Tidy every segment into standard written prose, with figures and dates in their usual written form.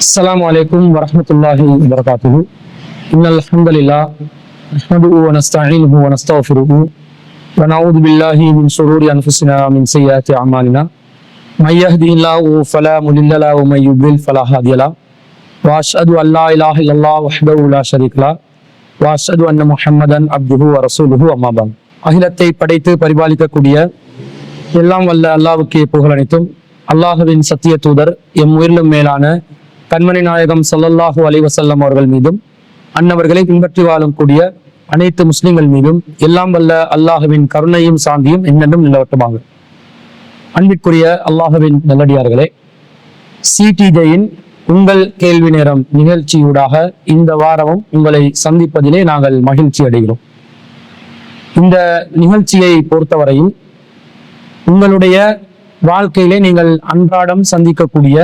السلام عليكم ورحمة الله وبركاته. إن الحمد لله نحمده ونستعينه ونستغفره ونعوذ بالله من شرور أنفسنا ومن سيئات أعمالنا. من يهده الله فلا مضل له ومن يضلل فلا هادي له. وأشهد أن لا إله إلا الله وحده لا شريك له وأشهد أن محمدا عبده ورسوله أما بعد. அகிலத்தை படைத்து பரிபாலிக்கக்கூடிய எல்லாம் வல்ல அல்லாஹ்வுக்கே புகழ் அனைத்தும். அல்லாஹ்வின் சத்திய தூதர் எம் உயிரிலும் மேலான கண்மணி நாயகம் ஸல்லல்லாஹு அலைஹி வஸல்லம் அவர்கள் மீதும் அன்னவர்களை பின்பற்றி வாழும் கூடிய அனைத்து முஸ்லிம்கள் மீதும் எல்லாம் வல்ல அல்லாஹ்வின் கருணையும் சாந்தியும் என்னென்றும் நிலவட்டமாக. அன்பிற்குரிய அல்லாஹ்வின் நல்லடியார்களே, சிடிஜேயின் உங்கள் கேள்வி நேரம் நிகழ்ச்சியூடாக இந்த வாரமும் உங்களை சந்திப்பதிலே நாங்கள் மகிழ்ச்சி அடைகிறோம். இந்த நிகழ்ச்சியை பொறுத்தவரையில் உங்களுடைய வாழ்க்கையிலே நீங்கள் அன்றாடம் சந்திக்கக்கூடிய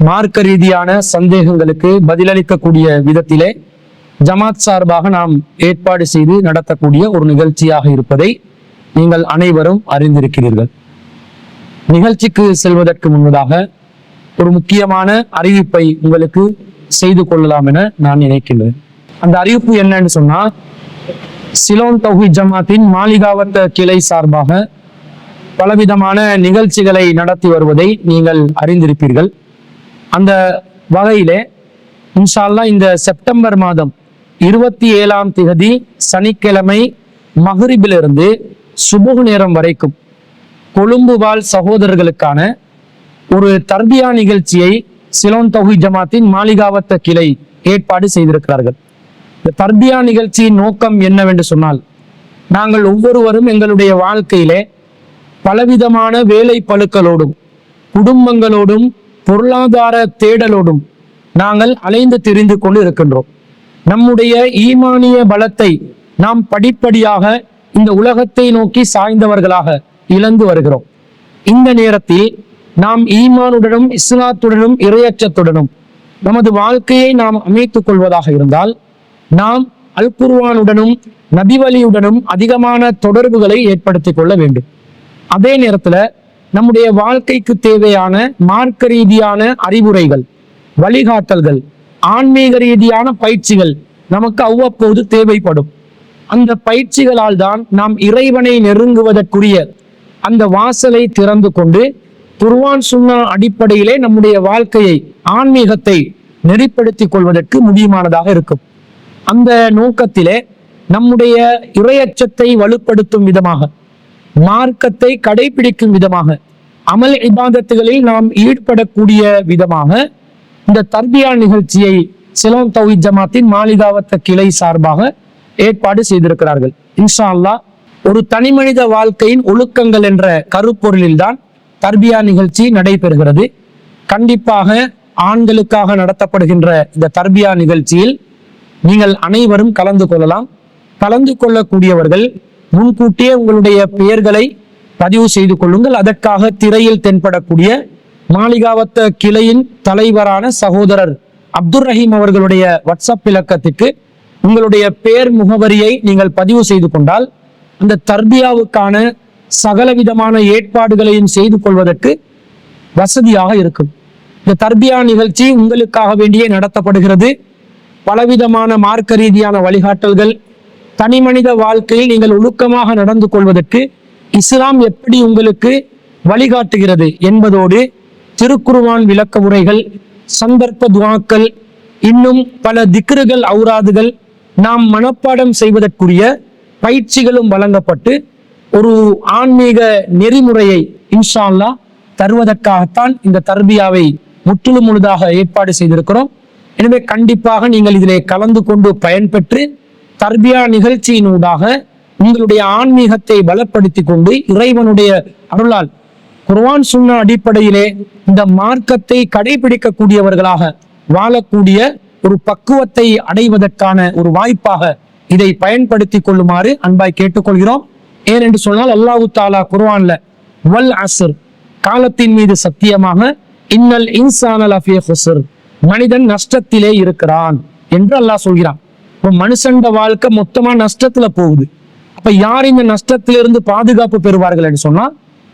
மார்க்க ரீதியான சந்தேகங்களுக்கு பதிலளிக்கக்கூடிய விதத்திலே ஜமாத் சார்பாக நாம் ஏற்பாடு செய்து நடத்தக்கூடிய ஒரு நிகழ்ச்சியாக இருப்பதை நீங்கள் அனைவரும் அறிந்திருக்கிறீர்கள். நிகழ்ச்சிக்கு செல்வதற்கு முன்னதாக ஒரு முக்கியமான அறிவிப்பை உங்களுக்கு செய்து கொள்ளலாம் என நான் நினைக்கின்றேன். அந்த அறிவிப்பு என்னன்னு சொன்னா, சிலோன் தௌஹீத் ஜமாத்தின் மாளிகாவத்த கிளை சார்பாக பலவிதமான நிகழ்ச்சிகளை நடத்தி வருவதை நீங்கள் அறிந்திருப்பீர்கள். அந்த வகையிலே இன்ஷா அல்லாஹ் இந்த செப்டம்பர் மாதம் 27ஆம் தேதி சனிக்கிழமை மக்ரிபிலிருந்து சுபுஹ் நேரம் வரைக்கும் கொழும்பு வாழ் சகோதரர்களுக்கான ஒரு தர்பியா நிகழ்ச்சியை சிலோன் தௌஹீத் ஜமாத்தின் மாளிகாவத்த கிளை ஏற்பாடு செய்திருக்கிறார்கள். இந்த தர்பியா நிகழ்ச்சியின் நோக்கம் என்னவென்று சொன்னால், நாங்கள் ஒவ்வொருவரும் எங்களுடைய வாழ்க்கையிலே பலவிதமான வேலை பளுக்களோடும் குடும்பங்களோடும் பொருளாதார தேடலோடும் நாங்கள் அலைந்து திரிந்து கொண்டு இருக்கின்றோம். நம்முடைய ஈமானிய பலத்தை நாம் படிப்படியாக இந்த உலகத்தை நோக்கி சாய்ந்தவர்களாக இழந்து வருகிறோம். இந்த நேரத்தில் நாம் ஈமானுடனும் இஸ்லாத்துடனும் இறையச்சத்துடனும் நமது வாழ்க்கையை நாம் அமைத்துக் கொள்வதாக இருந்தால் நாம் அல் குர்ஆனுடனும் நபிவழியுடனும் அதிகமான தொடர்புகளை ஏற்படுத்திக் கொள்ள வேண்டும். அதே நேரத்துல நம்முடைய வாழ்க்கைக்கு தேவையான மார்க்க ரீதியான அறிவுரைகள், வழிகாட்டல்கள், ஆன்மீக ரீதியான பயிற்சிகள் நமக்கு அவ்வப்போது தேவைப்படும். அந்த பயிற்சிகளால் தான் நாம் இறைவனை நெருங்குவதற்குரிய அந்த வாசலை திறந்து கொண்டு குர்ஆன் சுன்னா அடிப்படையிலே நம்முடைய வாழ்க்கையை ஆன்மீகத்தை நெறிப்படுத்திக் கொள்வதற்கு முடியுமானதாக இருக்கும். அந்த நோக்கத்திலே நம்முடைய இறையச்சத்தை வலுப்படுத்தும் விதமாக, மார்க்கத்தை கடைபிடிக்கும் விதமாக, அமல் இபாதத்துகளில் நாம் ஈடுபடக்கூடிய விதமாக இந்த தர்பியா நிகழ்ச்சியை சிலோன் தௌஹீத் ஜமாத்தின் மாளிகாவத்த கிளை சார்பாக ஏற்பாடு செய்திருக்கிறார்கள். இன்ஷா அல்லாஹ் ஒரு தனி மனித வாழ்க்கையின் ஒழுக்கங்கள் என்ற கருப்பொருளில் தான் தர்பியா நிகழ்ச்சி நடைபெறுகிறது. கண்டிப்பாக ஆண்களுக்காக நடத்தப்படுகின்ற இந்த தர்பியா நிகழ்ச்சியில் நீங்கள் அனைவரும் கலந்து கொள்ளலாம். கலந்து கொள்ளக்கூடியவர்கள் முன்கூட்டியே உங்களுடைய பெயர்களை பதிவு செய்து கொள்ளுங்கள். அதற்காக திரையில் தென்படக்கூடிய மாளிகாவத்த கிளையின் தலைவரான சகோதரர் அப்துல் ரஹீம் அவர்களுடைய வாட்ஸ்அப் இலக்கத்திற்கு உங்களுடைய பெயர் முகவரியை நீங்கள் பதிவு செய்து கொண்டால் அந்த தர்பியாவுக்கான சகலவிதமான ஏற்பாடுகளையும் செய்து கொள்வதற்கு வசதியாக இருக்கும். இந்த தர்பியா நிகழ்ச்சி உங்களுக்காக வேண்டியே நடத்தப்படுகிறது. பலவிதமான மார்க்க ரீதியான வழிகாட்டல்கள், தனி மனித வாழ்க்கையில் நீங்கள் ஒழுக்கமாக நடந்து கொள்வதற்கு இஸ்லாம் எப்படி உங்களுக்கு வழிகாட்டுகிறது என்பதோடு திருக்குர்ஆன் விளக்க உரைகள், சந்தர்ப்ப துஆக்கள், இன்னும் பல திக்ருகள், ஔராதுகள் நாம் மனப்பாடம் செய்வதற்குரிய பயிற்சிகளும் வழங்கப்பட்டு ஒரு ஆன்மீக நெறிமுறையை இன்ஷா அல்லாஹ் தருவதற்காகத்தான் இந்த தர்பியாவை முற்றிலும் முழுதாக ஏற்பாடு செய்திருக்கிறோம். எனவே கண்டிப்பாக நீங்கள் இதிலே கலந்து கொண்டு பயன்பெற்று தர்பியா நிகழ்ச்சியினூடாக உங்களுடைய ஆன்மீகத்தை பலப்படுத்தி கொண்டு இறைவனுடைய அருளால் குர்ஆன் சுன்னா அடிப்படையிலே இந்த மார்க்கத்தை கடைபிடிக்கக்கூடியவர்களாக வாழக்கூடிய ஒரு பக்குவத்தை அடைவதற்கான ஒரு வாய்ப்பாக இதை பயன்படுத்தி கொள்ளுமாறு அன்பாய் கேட்டுக்கொள்கிறோம். ஏனென்று சொன்னால் அல்லாஹு தாலா குர்ஆன்ல வல் அஸ்ர், காலத்தின் மீது சத்தியமாக, இன்னல் இன்சான லஃபீ குஸ்ர், மனிதன் நஷ்டத்திலே இருக்கிறான் என்று அல்லாஹ் சொல்கிறான். இப்போ மனுஷண்ட வாழ்க்கை மொத்தமா நஷ்டத்துல போகுது. அப்ப யார் இந்த நஷ்டத்திலிருந்து பாதுகாப்பு பெறுவார்கள் என்று சொன்னா,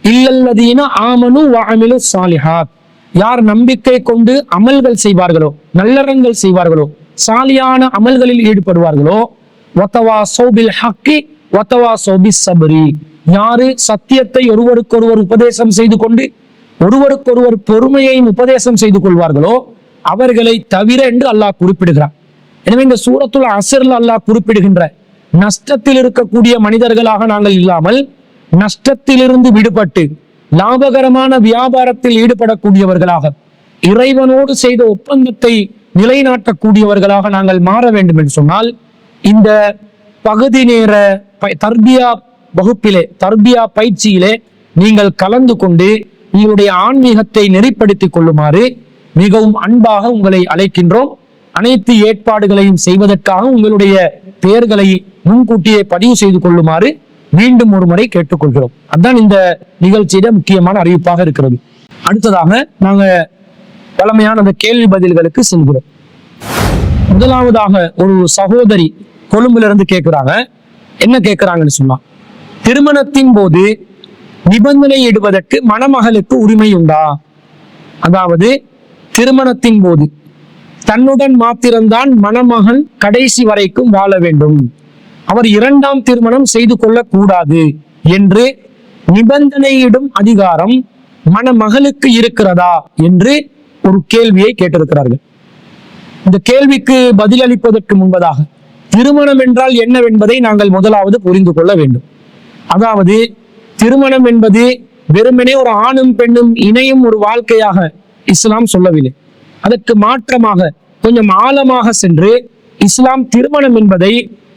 இல்லல்லதீன ஆமனு வஅமிலு ஸாலிஹாத், யார் நம்பிக்கை கொண்டு அமல்கள் செய்வார்களோ, நல்லறங்கள் செய்வார்களோ, சாலியான அமல்களில் ஈடுபடுவார்களோ, வத்தவாஸௌ பில் ஹக்கி வத்தவாஸௌ பிஸ் ஸப்ரி, யாரு சத்தியத்தை ஒருவருக்கொருவர் உபதேசம் செய்து கொண்டு ஒருவருக்கொருவர் பொறுமையையும் உபதேசம் செய்து கொள்வார்களோ அவர்களை தவிர என்று அல்லாஹ் குறிப்பிடுகிறார். எனவே இந்த சூரத்துல் அஸ்ர்ல அல்லாஹ் குறிப்பிடுகின்ற நஷ்டத்தில் இருக்கக்கூடிய மனிதர்களாக நாங்கள் இல்லாமல் நஷ்டத்திலிருந்து விடுபட்டு லாபகரமான வியாபாரத்தில் ஈடுபடக்கூடியவர்களாக, இறைவனோடு செய்த ஒப்பந்தத்தை நிலைநாட்டக்கூடியவர்களாக நாங்கள் மாற வேண்டும் என்று சொன்னால், இந்த பகுதி நேர தர்பியா வகுப்பிலே, தர்பியா பயிற்சியிலே நீங்கள் கலந்து கொண்டு உங்களுடைய ஆன்மீகத்தை நெறிப்படுத்திக் கொள்ளுமாறு மிகவும் அன்பாக உங்களை அழைக்கின்றோம். அனைத்து ஏற்பாடுகளையும் செய்வதற்காக உங்களுடைய பெயர்களை முன்கூட்டியே பதிவு செய்து கொள்ளுமாறு மீண்டும் ஒரு முறை கேட்டுக்கொள்கிறோம். அதுதான் இந்த நிகழ்ச்சியிட முக்கியமான அறிவிப்பாக இருக்கிறது. அடுத்ததாக நாங்க பழமையான அந்த கேள்வி பதில்களுக்கு செல்கிறோம். முதலாவதாக ஒரு சகோதரி கொழும்புல இருந்து கேட்கிறாங்க. என்ன கேட்கிறாங்கன்னு சொன்னா, திருமணத்தின் போது நிபந்தனை இடுவதற்கு மணமகளுக்கு உரிமை உண்டா? அதாவது திருமணத்தின் போது தன்னுடன் மாத்திரம்தான் மணமகன் கடைசி வரைக்கும் வாழ வேண்டும், அவர் இரண்டாம் திருமணம் செய்து கொள்ளக் கூடாது என்று நிபந்தனையிடும் அதிகாரம் மணமகளுக்கு இருக்கிறதா என்று ஒரு கேள்வியை கேட்டிருக்கிறார்கள். இந்த கேள்விக்கு பதிலளிப்பதற்கு முன்பதாக திருமணம் என்றால் என்னவென்பதை நாங்கள் முதலாவது புரிந்து கொள்ள வேண்டும். அதாவது திருமணம் என்பது வெறுமனே ஒரு ஆணும் பெண்ணும் இணையும் ஒரு வாழ்க்கையாக இஸ்லாம் சொல்லவில்லை. அதற்கு மாற்றமாக கொஞ்சம் ஆழமாக சென்று இஸ்லாம் திருமணம் என்பதை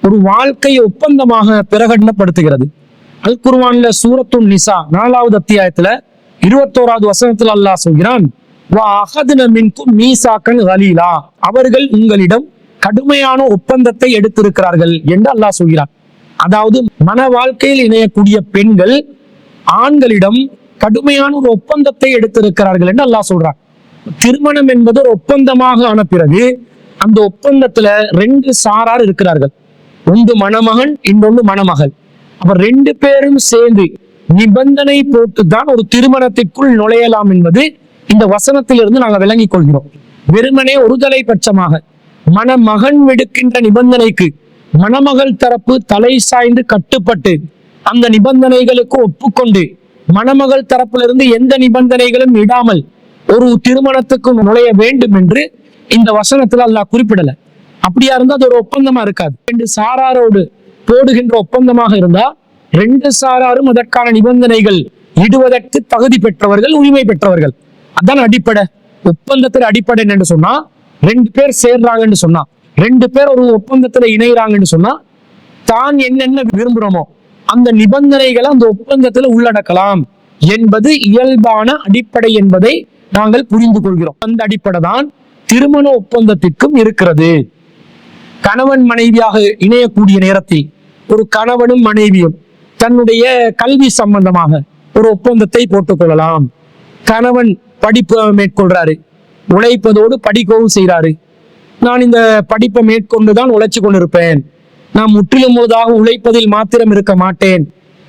ஒரு வாழ்க்கை ஒப்பந்தமாக பிரகடனப்படுத்துகிறது. அல் குர்ஆன்ல சூரத்துன் நிசா 4வது அத்தியாயத்துல 21வது வசனத்தில் அல்லாஹ் சொல்கிறான், அவர்கள் உங்களிடம் கடுமையான ஒப்பந்தத்தை எடுத்திருக்கிறார்கள் என்று அல்லாஹ் சொல்கிறான். அதாவது மன வாழ்க்கையில் இணையக்கூடிய பெண்கள் ஆண்களிடம் கடுமையான ஒரு ஒப்பந்தத்தை எடுத்திருக்கிறார்கள் என்று அல்லாஹ் சொல்றான். திருமணம் என்பது ஒரு ஒப்பந்தமாக ஆன பிறகு அந்த ஒப்பந்தத்துல 2 சாரார் இருக்கிறார்கள். ஒன்று மணமகன், இன்னொன்று மணமகள். அவர் 2 பேரும் சேர்ந்து நிபந்தனை போட்டுதான் ஒரு திருமணத்திற்குள் நுழையலாம் என்பது இந்த வசனத்திலிருந்து நாங்கள் விளங்கிக் கொள்கிறோம். வெறுமனே ஒருதலை பட்சமாக மணமகன் விடுக்கின்ற நிபந்தனைக்கு மணமகள் தரப்பு தலை சாய்ந்து கட்டுப்பட்டு அந்த நிபந்தனைகளுக்கு ஒப்புக்கொண்டு மணமகள் தரப்பிலிருந்து எந்த நிபந்தனைகளும் இடாமல் ஒரு திருமணத்துக்கு நுழைய வேண்டும் என்று இந்த வசனத்துல அல்லாஹ் குறிப்பிடல. அப்படியா இருந்தா அது ஒரு ஒப்பந்தமா இருக்காது. 2 சாராரோடு போடுகின்ற ஒப்பந்தமாக இருந்தா 2 சாராரும் அதற்கான நிபந்தனைகள் இடுவதற்கு தகுதி பெற்றவர்கள், உரிமை பெற்றவர்கள். அதான் அடிப்படை. ஒப்பந்தத்தில் அடிப்படை என்று சொன்னா 2 பேர் சேர்றாங்கன்னு சொன்னா, 2 பேர் ஒரு ஒப்பந்தத்துல இணைகிறாங்கன்னு சொன்னா, தான் என்னென்ன விரும்புறோமோ அந்த நிபந்தனைகளை அந்த ஒப்பந்தத்துல உள்ளடக்கலாம் என்பது இயல்பான அடிப்படை என்பதை நாங்கள் புரிந்து கொள்கிறோம். அந்த அடிப்படை தான் திருமண ஒப்பந்தத்திற்கும் இருக்கிறது. கணவன் மனைவியாக இணையக்கூடிய நேரத்தில் ஒரு கணவனும் மனைவியும் தன்னுடைய கல்வி சம்பந்தமாக ஒரு ஒப்பந்தத்தை போட்டுக் கொள்ளலாம். கணவன் படிப்பு மேற்கொள்றாரு, உழைப்பதோடு படிக்கவும் செய்யறாரு. நான் இந்த படிப்பை மேற்கொண்டுதான் உழைச்சு கொண்டிருப்பேன், நான் முற்றிலும் முழுதாக உழைப்பதில் மாத்திரம் இருக்க மாட்டேன்,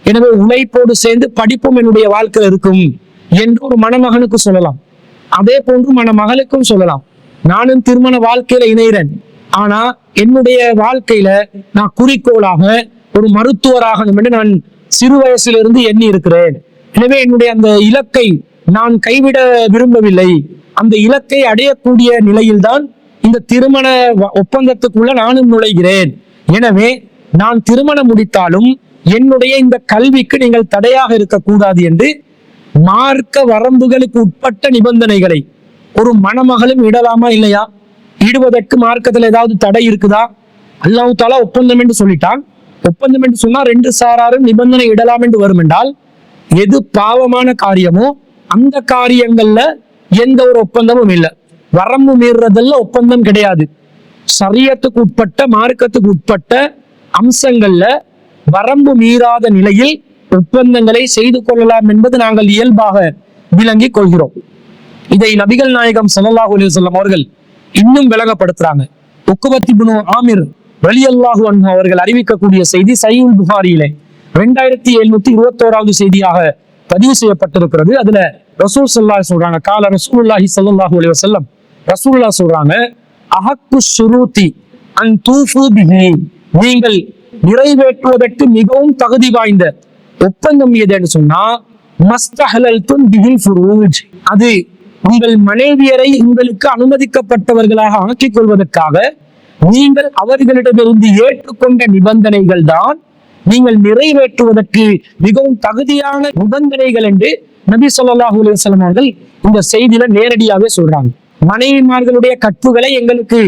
எனவே உழைப்போடு சேர்ந்து படிப்பும் என்னுடைய வாழ்க்கையில் இருக்கும் என்று ஒரு மணமகனுக்கு சொல்லலாம். அதே போன்று மணமகளுக்கும் சொல்லலாம், நானும் திருமண வாழ்க்கையில இணைகிறேன், ஆனா என்னுடைய வாழ்க்கையில நான் குறிக்கோளாக ஒரு மருத்துவராகணும் என்று நான் சிறு வயசிலிருந்து எண்ணி இருக்கிறேன். எனவே என்னுடைய அந்த இலக்கை நான் கைவிட விரும்பவில்லை. அந்த இலக்கை அடையக்கூடிய நிலையில்தான் இந்த திருமண ஒப்பந்தத்துக்குள்ள நானும் நுழைகிறேன். எனவே நான் திருமணம் முடித்தாலும் என்னுடைய இந்த கல்விக்கு நீங்கள் தடையாக இருக்கக்கூடாது என்று மார்க்க வரம்புகளுக்கு உட்பட்ட நிபந்தனைகளை ஒரு மணமகளும் இடலாமா இல்லையா? ஈடுவதற்கு மார்க்கத்தில் ஏதாவது தடை இருக்குதா? அல்லாஹ் தஆலா ஒப்பந்தம் என்று சொல்லிட்டான். ஒப்பந்தம் என்று சொன்னா 2 சாராரும் நிபந்தனை இடலாம் என்று வரும் என்றால், எது பாவமான காரியமோ அந்த காரியங்கள்ல எந்த ஒரு ஒப்பந்தமும் இல்லை. வரம்பு மீறுறதெல்லாம் ஒப்பந்தம் கிடையாது. ஷரியத்துக்கு உட்பட்ட, மார்க்கத்துக்கு உட்பட்ட அம்சங்கள்ல வரம்பு மீறாத நிலையில் ஒப்பந்தங்களை செய்து கொள்ளலாம் என்பது நாங்கள் இயல்பாக விளங்கிக் கொள்கிறோம். இதை நபிகள் நாயகம் ஸல்லல்லாஹு அலைஹி வஸல்லம் அவர்கள் இன்னும் விளங்கப்படுத்துறாங்க. உக்பத் இப்னு ஆமிர் ரலியல்லாஹு அன்ஹு அவர்கள் அறிவிக்கக்கூடிய செய்தி சஹீஹுல் புகாரியிலே 2721வது செய்தியாக பதிவு செய்யப்பட்டிருக்கிறது. அதுல ரசூல் ஸல்லல்லாஹு சொல்றாங்க, கால ரசூலுல்லாஹி ஸல்லல்லாஹு அலைஹி வஸல்லம், ரசூலுல்லாஹ் சொல்றாங்க, அஹக்கு ஷுரூதி அன் தூஃபு பிஹி, நீங்கள் நிறைவேற்றுவதற்கு மிகவும் தகுதி வாய்ந்த ஒப்பந்தம் எதுன்னு சொன்னா மஸ்தஹலல்தும் பிஹில் ஃபுரூஜ், அது உங்கள் மனைவியரை உங்களுக்கு அனுமதிக்கப்பட்டவர்களாக ஆக்கிக் கொள்வதற்காக நீங்கள் அவர்களிடமிருந்து ஏற்றுக்கொண்ட நிபந்தனைகள் தான் நீங்கள் நிறைவேற்றுவதற்கு மிகவும் தகுதியான நிபந்தனைகள் என்று நபி ஸல்லல்லாஹு அலைஹி வஸல்லம் அவர்கள் இந்த செய்தியில நேரடியாவே சொல்றாங்க. மனைவிமார்களுடைய கற்புகளை எங்களுக்கு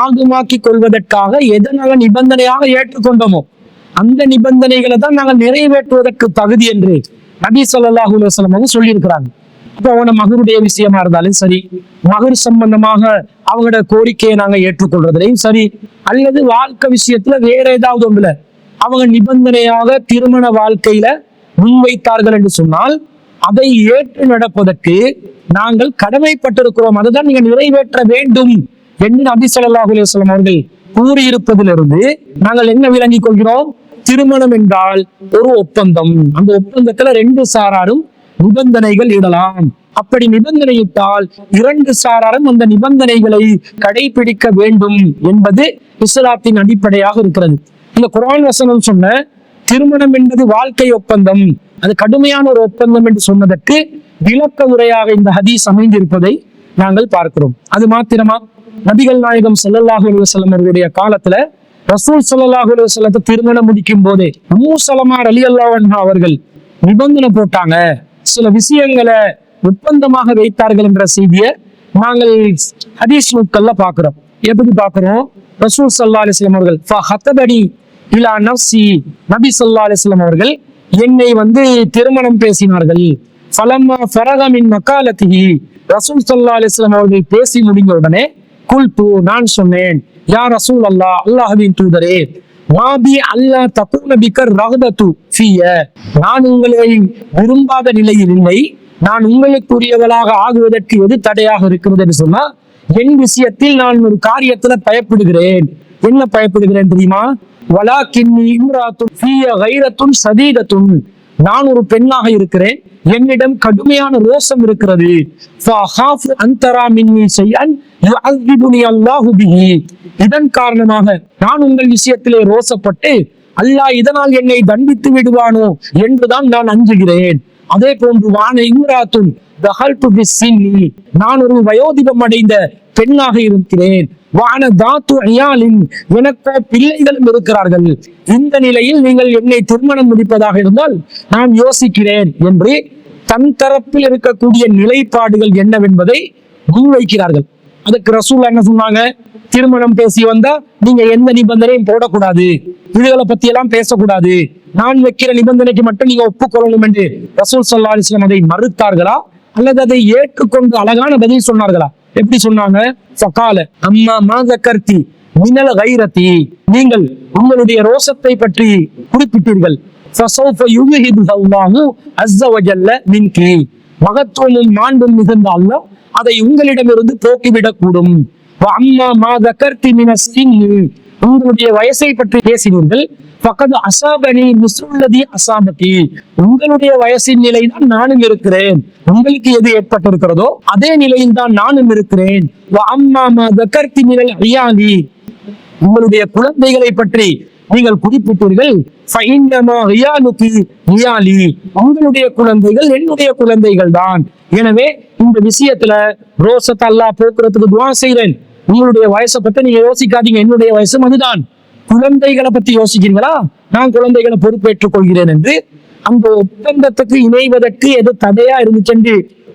ஆகுமாக்கி கொள்வதற்காக எதனால நிபந்தனையாக ஏற்றுக்கொண்டோமோ அந்த நிபந்தனைகளை தான் நாங்கள் நிறைவேற்றுவதற்கு தகுதி என்று நபி ஸல்லல்லாஹு அலைஹி வஸல்லம் அவங்க சொல்லியிருக்கிறாங்க. அப்போ அவன மகருடைய விஷயமா இருந்தாலும் சரி, மகர் சம்பந்தமாக அவங்களோட கோரிக்கையை நாங்க ஏற்றுக்கொள்றதுலையும் சரி, அல்லது வாழ்க்கை விஷயத்துல வேற ஏதாவது ஒன்றுல அவங்க நிபந்தனையாக திருமண வாழ்க்கையில முன்வைத்தார்கள் என்று சொன்னால் அதை ஏற்று நடப்பதற்கு நாங்கள் கடமைப்பட்டிருக்கிறோம், அதுதான் நீங்க நிறைவேற்ற வேண்டும் என்று நபி ஸல்லல்லாஹு அலைஹி வஸல்லம் அவர்கள் கூறியிருப்பதிலிருந்து நாங்கள் என்ன விளங்கிக் கொள்கிறோம்? திருமணம் என்றால் ஒரு ஒப்பந்தம், அந்த ஒப்பந்தத்துல ரெண்டு சாராரும் நிபந்தனைகள் இடலாம். அப்படி நிபந்தனையிட்டால் இரண்டு சாராரும் அந்த நிபந்தனைகளை கடைபிடிக்க வேண்டும் என்பது இஸ்லாத்தின் அடிப்படையாக இருக்கிறது. இந்த குர்ஆன் வசனம் சொன்ன திருமணம் என்பது வாழ்க்கை ஒப்பந்தம், அது கடுமையான ஒரு ஒப்பந்தம் என்று சொன்னதற்கு விளக்க உரையாக இந்த ஹதீஸ் அமைந்திருப்பதை நாங்கள் பார்க்கிறோம். அது மாத்திரமா, நபிகள் நாயகம் ஸல்லல்லாஹு அலைஹி வஸல்லம் அவர்களுடைய காலத்துல ரசூல் ஸல்லல்லாஹு அலைஹி வஸல்லத்தை திருமணம் முடிக்கும் போதே உம்மு ஸலமா ரலியல்லாஹு அன்ஹா அவர்கள் நிபந்தனை போட்டாங்க, சில விஷயங்களை ஒப்பந்தமாக வைத்தார்கள் என்ற செய்தியை நாங்கள் ஹதீஸ் நூல்கள்ல பார்க்கிறோம். எப்படி பார்க்கிறோம்? ரசூல் ஸல்லல்லாஹு அலைஹி வஸல்லம் அவர்கள் ஃபஹதபனி இலா நஃப்ஸி, நபி ஸல்லல்லாஹு அலைஹி வஸல்லம் அவர்கள் என்னை திருமணம் பேசினார்கள். ஃபலம்மா ஃபரக மின் மகாலத்திஹி, ரசூல் ஸல்லல்லாஹு அலைஹி வஸல்லம் அவர்கள் பேசி முடிந்த உடனே குல்து, நான் சொன்னேன், யா ரசூல் அல்லாஹ், அல்லாஹ்வின் தூதரே, வாபி அல்லாஹ் தகூன பிக ரஹ்பத்து ஃபிய, நான் உங்களை விரும்பாத நிலையில் இல்லை, நான் உங்களுக்குரியவளாக ஆகுவதற்கு எது தடையாக இருக்கிறது என்று சொன்னா என் விஷயத்தில் நான் ஒரு காரியத்துல பயப்படுகிறேன். என்ன பயப்படுகிறேன் தெரியுமா? வலாக்கின்னி இம்ராத்துன் ஃபிய கைரத்துன் சதீதத்துன், நான் ஒரு பெண்ணாக இருக்கிறேன், என்னிடம் கடுமையான ரோசம் இருக்கிறது. ஃபஅகாஃபு அன் தரா மின்னி ஷைஅன் யுஅذிபுனி அல்லாஹு பிஹி, இதன் காரணமாக நான் உங்கள் விஷயத்திலே ரோசப்பட்டு அல்லாஹ் இதனால் என்னை தண்டித்து விடுவானோ என்றுதான் நான் அஞ்சுகிறேன். அதே போன்று வான இம்ராத்துன் தஹல்து பிஸ்ஸின்னி, நான் ஒரு வயோதிபம் அடைந்த பெண்ணாக இருக்கிறேன். வான தாத்து அயாலின், எனக்கோ பிள்ளைகளும் இருக்கிறார்கள். இந்த நிலையில் நீங்கள் என்னை திருமணம் முடிப்பதாக இருந்தால் நான் யோசிக்கிறேன் என்று தன் தரப்பில் இருக்கக்கூடிய நிலைப்பாடுகள் என்னவென்பதை முன்வைக்கிறார்கள். அதுக்கு ரசூல் என்ன சொன்னாங்க? திருமணம் பேசி வந்தா நீங்க எந்த நிபந்தனையும் போடக்கூடாது, இதுகளை பத்தி எல்லாம் பேசக்கூடாது, நான் வைக்கிற நிபந்தனைக்கு மட்டும் நீங்க ஒப்புக்கொள்ளணும் என்று ரசூல் ஸல்லல்லாஹு அலைஹி வஸல்லம் அதை மறுத்தார்களா அல்லது அதை ஏற்றுக்கொண்டு அழகான பதில் சொன்னார்களா? எப்படி சொன்னாங்க? ஃபகால அம்மா மா ஸக்கர்தி மினல் கைரதி, நீங்கள் உங்களுடைய ரோசத்தை பற்றி குறிப்பிட்டீர்கள். ஃபஸௌஃப யுஹிது அல்லாஹு அஸ்ஸ வஜல்ல மின்கி, மகத்துவமும் மாண்பும் மிகுந்த அல்லாஹ் அதை உங்களிடமிருந்து போக்கிவிடக் கூடும். அம்மா மா ஸக்கர்தி மினஸ் சின்னி, உங்களுடைய வயசை பற்றி பேசினீர்கள். ஃபகத் அஸாபனி மிஸ்லுல்லதி அஸாபகி, உங்களுடைய வயசின் நிலைதான் நானும் இருக்கிறேன், உங்களுக்கு எது ஏற்பட்டிருக்கிறதோ அதே நிலையில் தான் நானும் இருக்கிறேன். அம்மா மா ஸக்கர்தி மினல் இயாலி, உங்களுடைய குழந்தைகளை பற்றி நீங்கள் குறிப்பிட்டீர்கள். ஃபஇன்னமா இயாலுகி இயாலி, உங்களுடைய குழந்தைகள் என்னுடைய குழந்தைகள் தான். எனவே இந்த விஷயத்துல ரோசத்தை அல்லாஹ் போக்குறதுக்கு துஆ செய்றேன். உங்களுடைய வயசை பத்தி நீங்க யோசிக்காதீங்க, என்னுடைய வயசும் அதுதான். குழந்தைகளை பத்தி யோசிக்கிறீங்களா? நான் குழந்தைகளை பொறுப்பேற்றுக் கொள்கிறேன் என்று அந்த ஒப்பந்தத்துக்கு இணைவதற்கு எது தடையா இருந்துச்சு என்று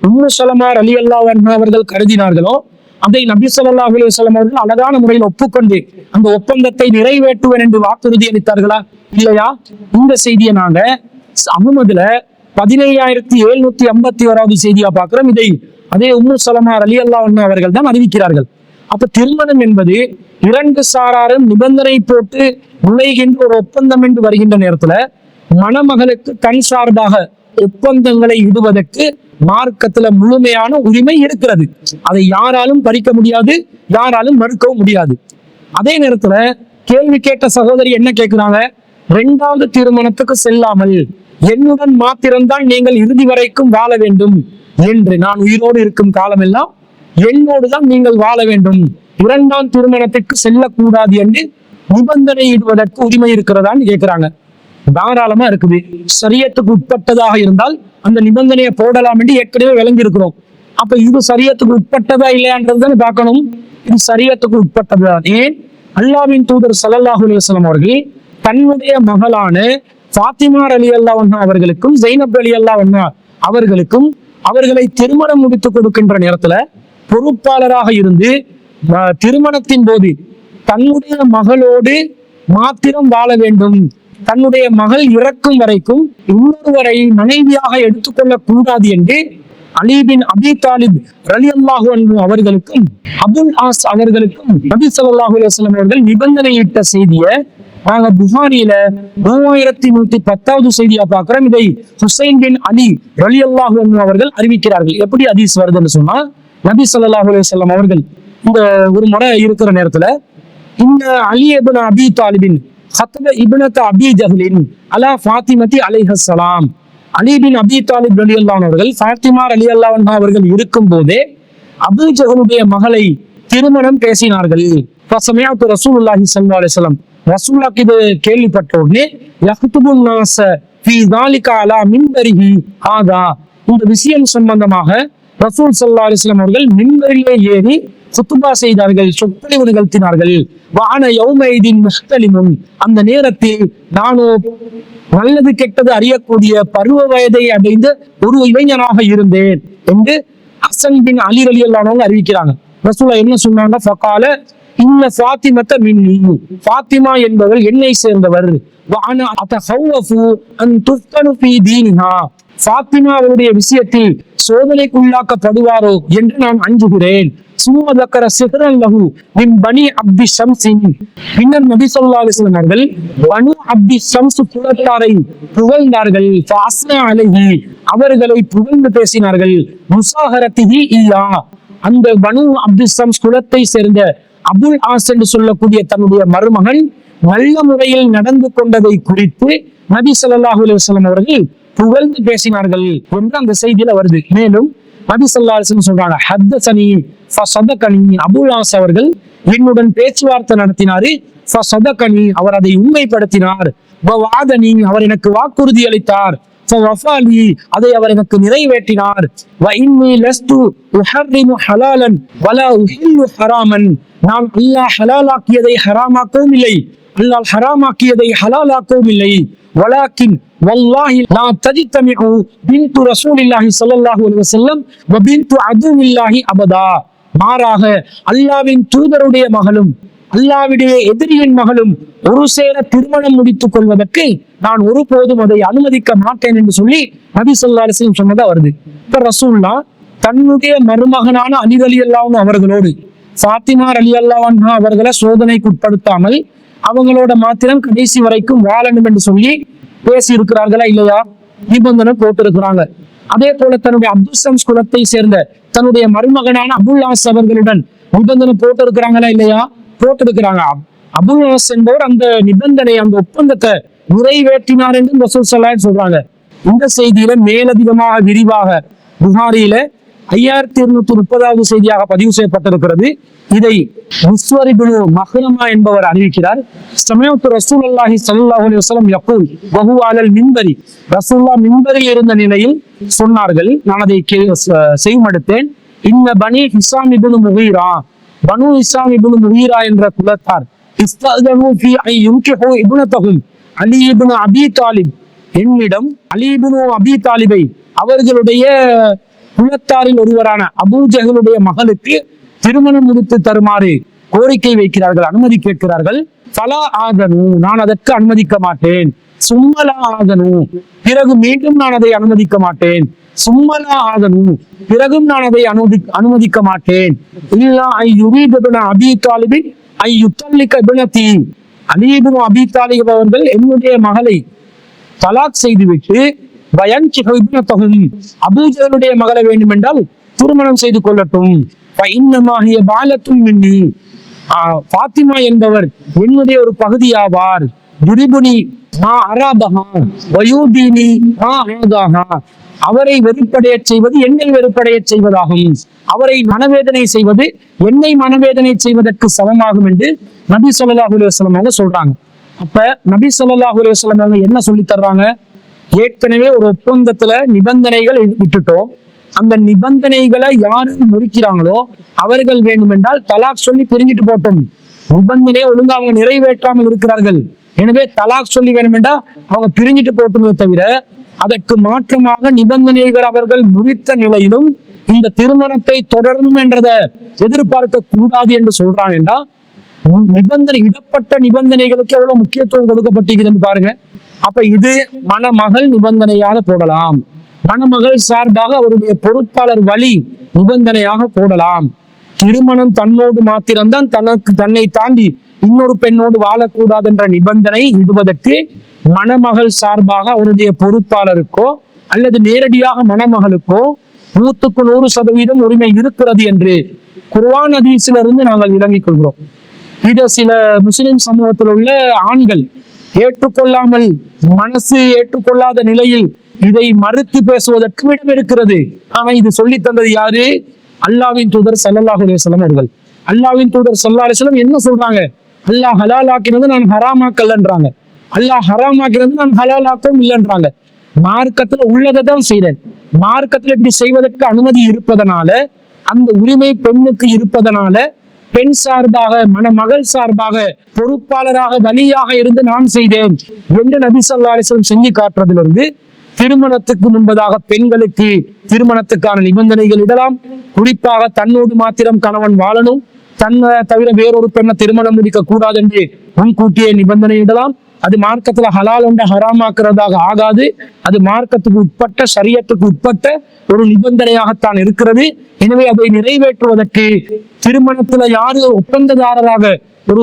உம்மு ஸலமா ரலியல்லாஹு அன்ஹா அவர்கள் கருதினார்களோ அதை நபி ஸல்லல்லாஹு அலைஹி வஸல்லம் அவர்கள் அழகான முறையில் ஒப்புக்கொண்டு அந்த ஒப்பந்தத்தை நிறைவேற்றுவேன் என்று வாக்குறுதி அளித்தார்களா இல்லையா? இந்த செய்தியை நாங்க அஹ்மதுல 15751வது செய்தியா பார்க்கிறோம். இதை அதே உம்மு ஸலமா ரலியல்லாஹு அன்ஹா அவர்கள் தான் அறிவிக்கிறார்கள். அப்ப திருமணம் என்பது இரண்டு சாராரும் நிபந்தனை போட்டு நுழைகின்ற ஒரு ஒப்பந்தம் என்று வருகின்ற நேரத்துல மணமகளுக்கு தன் சார்பாக ஒப்பந்தங்களை இடுவதற்கு மார்க்கத்துல முழுமையான உரிமை இருக்கிறது. அதை யாராலும் பறிக்க முடியாது, யாராலும் மறுக்கவும் முடியாது. அதே நேரத்துல கேள்வி கேட்ட சகோதரி என்ன கேட்கிறாங்க? இரண்டாவது திருமணத்துக்கு செல்லாமல் என்னுடன் மாத்திரம்தான் நீங்கள் இறுதி வரைக்கும் வாழ வேண்டும், என்று, நான் உயிரோடு இருக்கும் காலமெல்லாம் என்னோடுதான் நீங்கள் வாழ வேண்டும், இரண்டாம் திருமணத்திற்கு செல்லக்கூடாது என்று நிபந்தனையிடுவதற்கு உரிமை இருக்கிறதான்னு கேட்கிறாங்க. தாராளமா இருக்குது. சரியத்துக்கு உட்பட்டதாக இருந்தால் அந்த நிபந்தனையை போடலாம் என்று ஏற்கனவே விளங்கி இருக்கிறோம். அப்ப இது சரியத்துக்கு உட்பட்டதா இல்லையான்றதுதான் பார்க்கணும். இது சரியத்துக்கு உட்பட்டதுதான். ஏன்? அல்லாஹ்வின் தூதர் ஸல்லல்லாஹு அலைஹி வஸல்லம் அவர்கள் தன்னுடைய மகளான ஃபாத்திமா ரலியல்லாஹு அன்ஹா அவர்களுக்கும் ஜைனப் ரலியல்லாஹு அன்ஹா அவர்களுக்கும் அவர்களை திருமணம் முடித்துக் கொடுக்கின்ற நேரத்துல பொறுப்பாளராக இருந்து திருமணத்தின் போது தன்னுடைய மகளோடு மாத்திரம் வாழ வேண்டும், தன்னுடைய மகள் இறக்கும் வரைக்கும் இன்னொருவரை மனைவியாக எடுத்துக்கொள்ளக் கூடாது என்று அலி பின் அபி தாலிப் ரலியல்லாஹு அன்ஹு அவர்களுக்கும் அபுல் ஆஸ் அவர்களுக்கும் நபி ஸல்லல்லாஹு அலைஹி வஸல்லம் அவர்கள் நிபந்தனையிட்ட செய்தியை நாங்க புகாரியில 3110வது செய்தியா பார்க்கிறோம். இதை ஹுசைன் பின் அலி ரலியல்லாஹு அன்ஹு அவர்கள் அறிவிக்கிறார்கள். எப்படி ஹதீஸ் வருதுன்னு சொன்னா, நபி ஸல்லல்லாஹு அலைஹி வஸல்லம் அவர்கள் இந்த ஒரு முறை இருக்கிற நேரத்துல இந்த அலி இப்னு அபி தாலிபின் ஹத்ப இப்னத அபி ஜஹ்லின் அலா ஃபாத்திமதி அலைஹிஸ்ஸலாம், அலி பின் அபி தாலிப் ரலியல்லாஹு அன்ஹு அவர்கள் ஃபாத்திமா ரலியல்லாஹு அன்ஹா அவர்கள் இருக்கும் போதே அபூ ஜஹலுடைய மகளை திருமணம் பேசினார்கள். ஃபஸமிஅத்து ரசூலுல்லாஹி ஸல்லல்லாஹு அலைஹி வஸல்லம், ரசூலுல்லாஹ் இது கேள்விப்பட்ட உடனே யக்துபுன் நாஸ ஃபீ ஸாலிக அலா மின்பரிஹி ஹாதா, இந்த விஷயம் சம்பந்தமாக ரசூல் ஸல்லல்லாஹு அலைஹி வஸல்லம் அவர்கள் மின்பரிலே ஏறி குத்துபா செய்தார்கள், சொற்பொழிவு நிகழ்த்தினார்கள். வான யௌமைதின் முஸ்தலிமுன், அந்த நேரத்தில் நானோ நல்லது கெட்டது அறியக்கூடிய பருவ வயதை அடைந்த ஒரு இளைஞனாக இருந்தேன் என்று ஹசன் பின் அலி ரலியல்லாஹு அன்ஹு அறிவிக்கிறாங்க. ரசூலுல்லாஹ் என்ன சொன்னாங்க? ஃபகால இன்ன ஃபாத்திமத மின்னி, ஃபாத்திமா என்பவர் என்னை சேர்ந்தவர். வான அதஹவ்வஃபு அன் துஃப்தனு ஃபீ தீனிஹா, ஃபாத்திமா அவருடைய விஷயத்தில் சோதனைக்குள்ளாக்கப்படுவாரோ என்று நான் அஞ்சுகிறேன். சும்மதக்கர சிஹ்ரன் லஹு மின் பனி அப்தி ஷம்ஸின், பின்னர் நபி ஸல்லல்லாஹு அலைஹி வஸல்லம் அவர்கள் பனு அப்தி ஷம்ஸ் குலத்தாரை புகழ்ந்தார்கள். ஃபஅஸ்னா அலைஹி, அவர்களை புகழ்ந்து பேசினார்கள். முஸாஹரத்திஹி இய்யா, அந்த பனு அப்தி ஷம்ஸ் குலத்தை சேர்ந்த அபுல் ஆஸ் என்று சொல்லக்கூடிய தன்னுடைய மருமகன் நல்ல முறையில் நடந்து கொண்டதை குறித்து நபி ஸல்லல்லாஹு அலைஹி வஸல்லம் அவர்கள் புகழ்ந்து பேசினார்கள் என்று அந்த செய்தியில வருது. மேலும் நபி ஸல்லல்லாஹு அலைஹி வஸல்லம் சொல்றாங்க, ஹத்தஸனி ஃபஸதகனி, அபுல் ஆஸ் அவர்கள் என்னுடன் பேச்சுவார்த்தை நடத்தினாரு. ஃபஸதகனி, அவர் அதை உண்மைப்படுத்தினார். வவஅதனி, அவர் எனக்கு வாக்குறுதி அளித்தார். ஃபவஃபாலி, அதை அவர் எனக்கு நிறைவேற்றினார். வஇன்னி லஸ்து உஹர்ரிமு ஹலாலன் வலா உஹில்லு ஹராமன், நான் அல்லாஹ் ஹலாலாக்கியதை ஹராமாக்கவும் இல்லை, அல்லாஹ் ஹராமாக்கியதை ஹலாலாக்கவும் இல்லை. வலாக்கின் வல்லாஹி லா தஜ்தமிஉ பின்து ரசூலில்லாஹி ஸல்லல்லாஹு அலைஹி வஸல்லம் வ பின்து அதுவில்லாஹி அபதா, மாறாக அல்லாஹ்வின் தூதருடைய மகளும் அல்லாஹ்வுடைய எதிரியின் மகளும் ஒரு சேர திருமணம் முடித்துக் கொள்வதற்கு நான் ஒருபோதும் அதை அனுமதிக்க மாட்டேன் என்று சொல்லி நபி ஸல்லல்லாஹு அலைஹி வஸல்லம் சொன்னதா வருது. இப்ப ரசூலுல்லாஹ் தன்னுடைய மருமகனான அலி ரலியல்லாஹு அன்ஹு அவர்களோடு ஃபாத்திமா ரலியல்லாஹு அன்ஹா அவர்களை சோதனைக்கு உட்படுத்தாமல் அவங்களோட மாத்திரம் கடைசி வரைக்கும் வாழணும் என்று சொல்லி பேசி இருக்கிறார்களா இல்லையா? நிபந்தனை போட்டு இருக்கிறாங்க. அதே போல தன்னுடைய அப்துல் ஷம்ஸ் குலத்தை சேர்ந்த தன்னுடைய மருமகனான அபுல் ஆஸ் அவர்களுடன் நிபந்தனை போட்டு இருக்கிறாங்களா இல்லையா? போட்டு இருக்கிறாங்க. அபுல் ஆஸ் என்பவர் அந்த நிபந்தனை, அந்த ஒப்பந்தத்தை நிறைவேற்றினார் என்று ரசூல் ஸல்லல்லாஹு அலைஹி வஸல்லம் சொல்றாங்க. இந்த செய்தியில மேலதிகமாக விரிவாக புகாரியில 5230வது செய்தியாக பதிவு செய்யப்பட்டிருக்கிறது. இதை முஸ்வர் இப்னு மஹ்ரமா என்பவர் அறிவிக்கிறார். சமயத்து ரசூலுல்லாஹி ஸல்லல்லாஹு அலைஹி வஸல்லம் யகூல் வஹு அலல் மின்பரி, ரசூலுல்லாஹ் மின்பரில் இருந்த நிலையில் சொன்னார்கள், நான் அதை செய்மடுத்தேன். இன்ன பனி ஹிஸாம் இப்னு முகீரா, பனு ஹிஸாம் இப்னு முகீரா என்ற குலத்தார் இஸ்தஅதனு ஃபீ ஐ யுன்கிஹு இப்னதஹும் அலி இப்னு அபி தாலிப், என்னிடம் அலி இப்னு அபி தாலிபை அவர்களுடைய குலத்தாரில் ஒருவரான அபூ ஜஹலுடைய மகளுக்கு திருமணம் முடித்து தருமாறு கோரிக்கை வைக்கிறார்கள், அனுமதி கேட்கிறார்கள். ஃபலா ஆதனு, நான் அதற்கு அனுமதிக்க மாட்டேன். சும்மலா ஆதனு, பிறகு மீண்டும் நான் அதை அனுமதிக்க மாட்டேன். சும்மலா ஆதனு, பிறகும் நான் அதை அனுமதிக்க மாட்டேன். இல்லா ஐ யுரீது இப்னு அபி தாலிபின் ஐ யுத்தல்லிக இப்னதி, அலி இப்னு அபி தாலிப் அவர்கள் என்னுடைய மகளை தலாக் செய்துவிட்டு வயன்கிஹு இப்னதஹும், அபூ ஜஹலுடைய மகளை வேண்டும் என்றால் திருமணம் செய்து கொள்ளட்டும். ஃபஇன்னமா ஹிய பாலத்துன் மின்னி, ஃபாத்திமா என்பவர் என்னுடைய ஒரு பகுதியாவார். யுரிபுனி மா அராபஹா வயூதீனி மா ஆதாஹா, அவரை வெறுப்படைய செய்வது என்னை வெறுப்படைய செய்வதாகும், அவரை மனவேதனை செய்வது என்னை மனவேதனை செய்வதற்கு சமமாகும் என்று நபி ஸல்லல்லாஹு அலைஹி வஸல்லம் அவங்க சொல்றாங்க. அப்ப நபி ஸல்லல்லாஹு அலைஹி வஸல்லம் அவங்க என்ன சொல்லி தர்றாங்க? ஏற்கனவே ஒரு ஒப்பந்தத்துல நிபந்தனைகள் விட்டுட்டோம், அந்த நிபந்தனைகளை யாரு முறிக்கிறாங்களோ அவர்கள் வேண்டுமென்றால் தலாக் சொல்லி பிரிஞ்சிட்டு போட்டோம். நிபந்தனையை ஒழுங்கா அவங்க நிறைவேற்றாமல் இருக்கிறார்கள், எனவே தலாக் சொல்லி வேண்டுமென்றா அவங்க பிரிஞ்சிட்டு போட்டுமே தவிர அதற்கு மாற்றமாக நிபந்தனைகள் அவர்கள் முறித்த நிலையிலும் இந்த திருமணத்தை தொடரும் என்றதை எதிர்பார்க்க கூடாது என்று சொல்றாங்க. என்றால் நிபந்தனை இடப்பட்ட நிபந்தனைகளுக்கு எவ்வளவு முக்கியத்துவம் கொடுக்கப்பட்டிருக்குதுன்னு பாருங்க. அப்ப இது மணமகள் நிபந்தனையாக போடலாம், மணமகள் சார்பாக அவருடைய பொறுப்பாளர் வழி நிபந்தனையாக போடலாம். திருமணம் தன்னோடு மாத்திரம்தான் தன்னை தாண்டி இன்னொரு பெண்ணோடு வாழக்கூடாது என்ற நிபந்தனை இடுவதற்கு மணமகள் சார்பாக அவருடைய பொறுப்பாளருக்கோ அல்லது நேரடியாக மணமகளுக்கோ 100% உரிமை இருக்கிறது என்று குர்ஆன் ஹதீஸிலிருந்து நாங்கள் விளங்கிக் கொள்கிறோம். இதை சில முஸ்லிம் சமூகத்தில் உள்ள ஆண்கள் ஏற்றுக்கொள்ளாமல், மனசு ஏற்றுக்கொள்ளாத நிலையில் இதை மறுத்து பேசுவதற்கு இடம் இருக்கிறது. ஆனா இது சொல்லி தந்தது யாரு? அல்லாஹ்வின் தூதர் ஸல்லல்லாஹு அலைஹி வஸல்லம் அவர்கள். அல்லாஹ்வின் தூதர் ஸல்லல்லாஹு அலைஹி வஸல்லம் என்ன சொல்றாங்க? அல்லாஹ் ஹலால் ஆக்கினது நான் ஹராமாக்கல்ன்றாங்க, அல்லாஹ் ஹராம் ஆக்கினது நான் ஹலால் ஆக்கவும் இல்லைன்றாங்க. மார்க்கத்துல உள்ளதை தான் செய்றேன், மார்க்கத்துல இப்படி செய்வதற்கு அனுமதி இருப்பதனால, அந்த உரிமை பெண்ணுக்கு இருப்பதனால பெண் சார்பாக மணமகள் சார்பாக பொறுப்பாளராக வலியாக இருந்து நான் செய்தேன் என்று நபி ஸல்லல்லாஹு அலைஹி வஸல்லம் செஞ்சு காட்டுறதிலிருந்து திருமணத்துக்கு முன்பதாக பெண்களுக்கு திருமணத்துக்கான நிபந்தனைகள் இடலாம். குறிப்பாக தன்னோடு மாத்திரம் கணவன் வாழணும், தன்னை தவிர வேறொரு பெண்ணை திருமணம் முடிக்க கூடாது என்று முன்கூட்டியே நிபந்தனை இடலாம். அது மார்க்கத்துல ஹலால் என்ற ஹராமாக்குறதாக ஆகாது, அது மார்க்கத்துக்கு உட்பட்ட ஷரியத்துக்கு உட்பட்ட ஒரு நிபந்தனையாகத்தான் இருக்கிறது. எனவே அதை நிறைவேற்றுவதற்கு திருமணத்துல யாரு ஒப்பந்ததாரராக ஒரு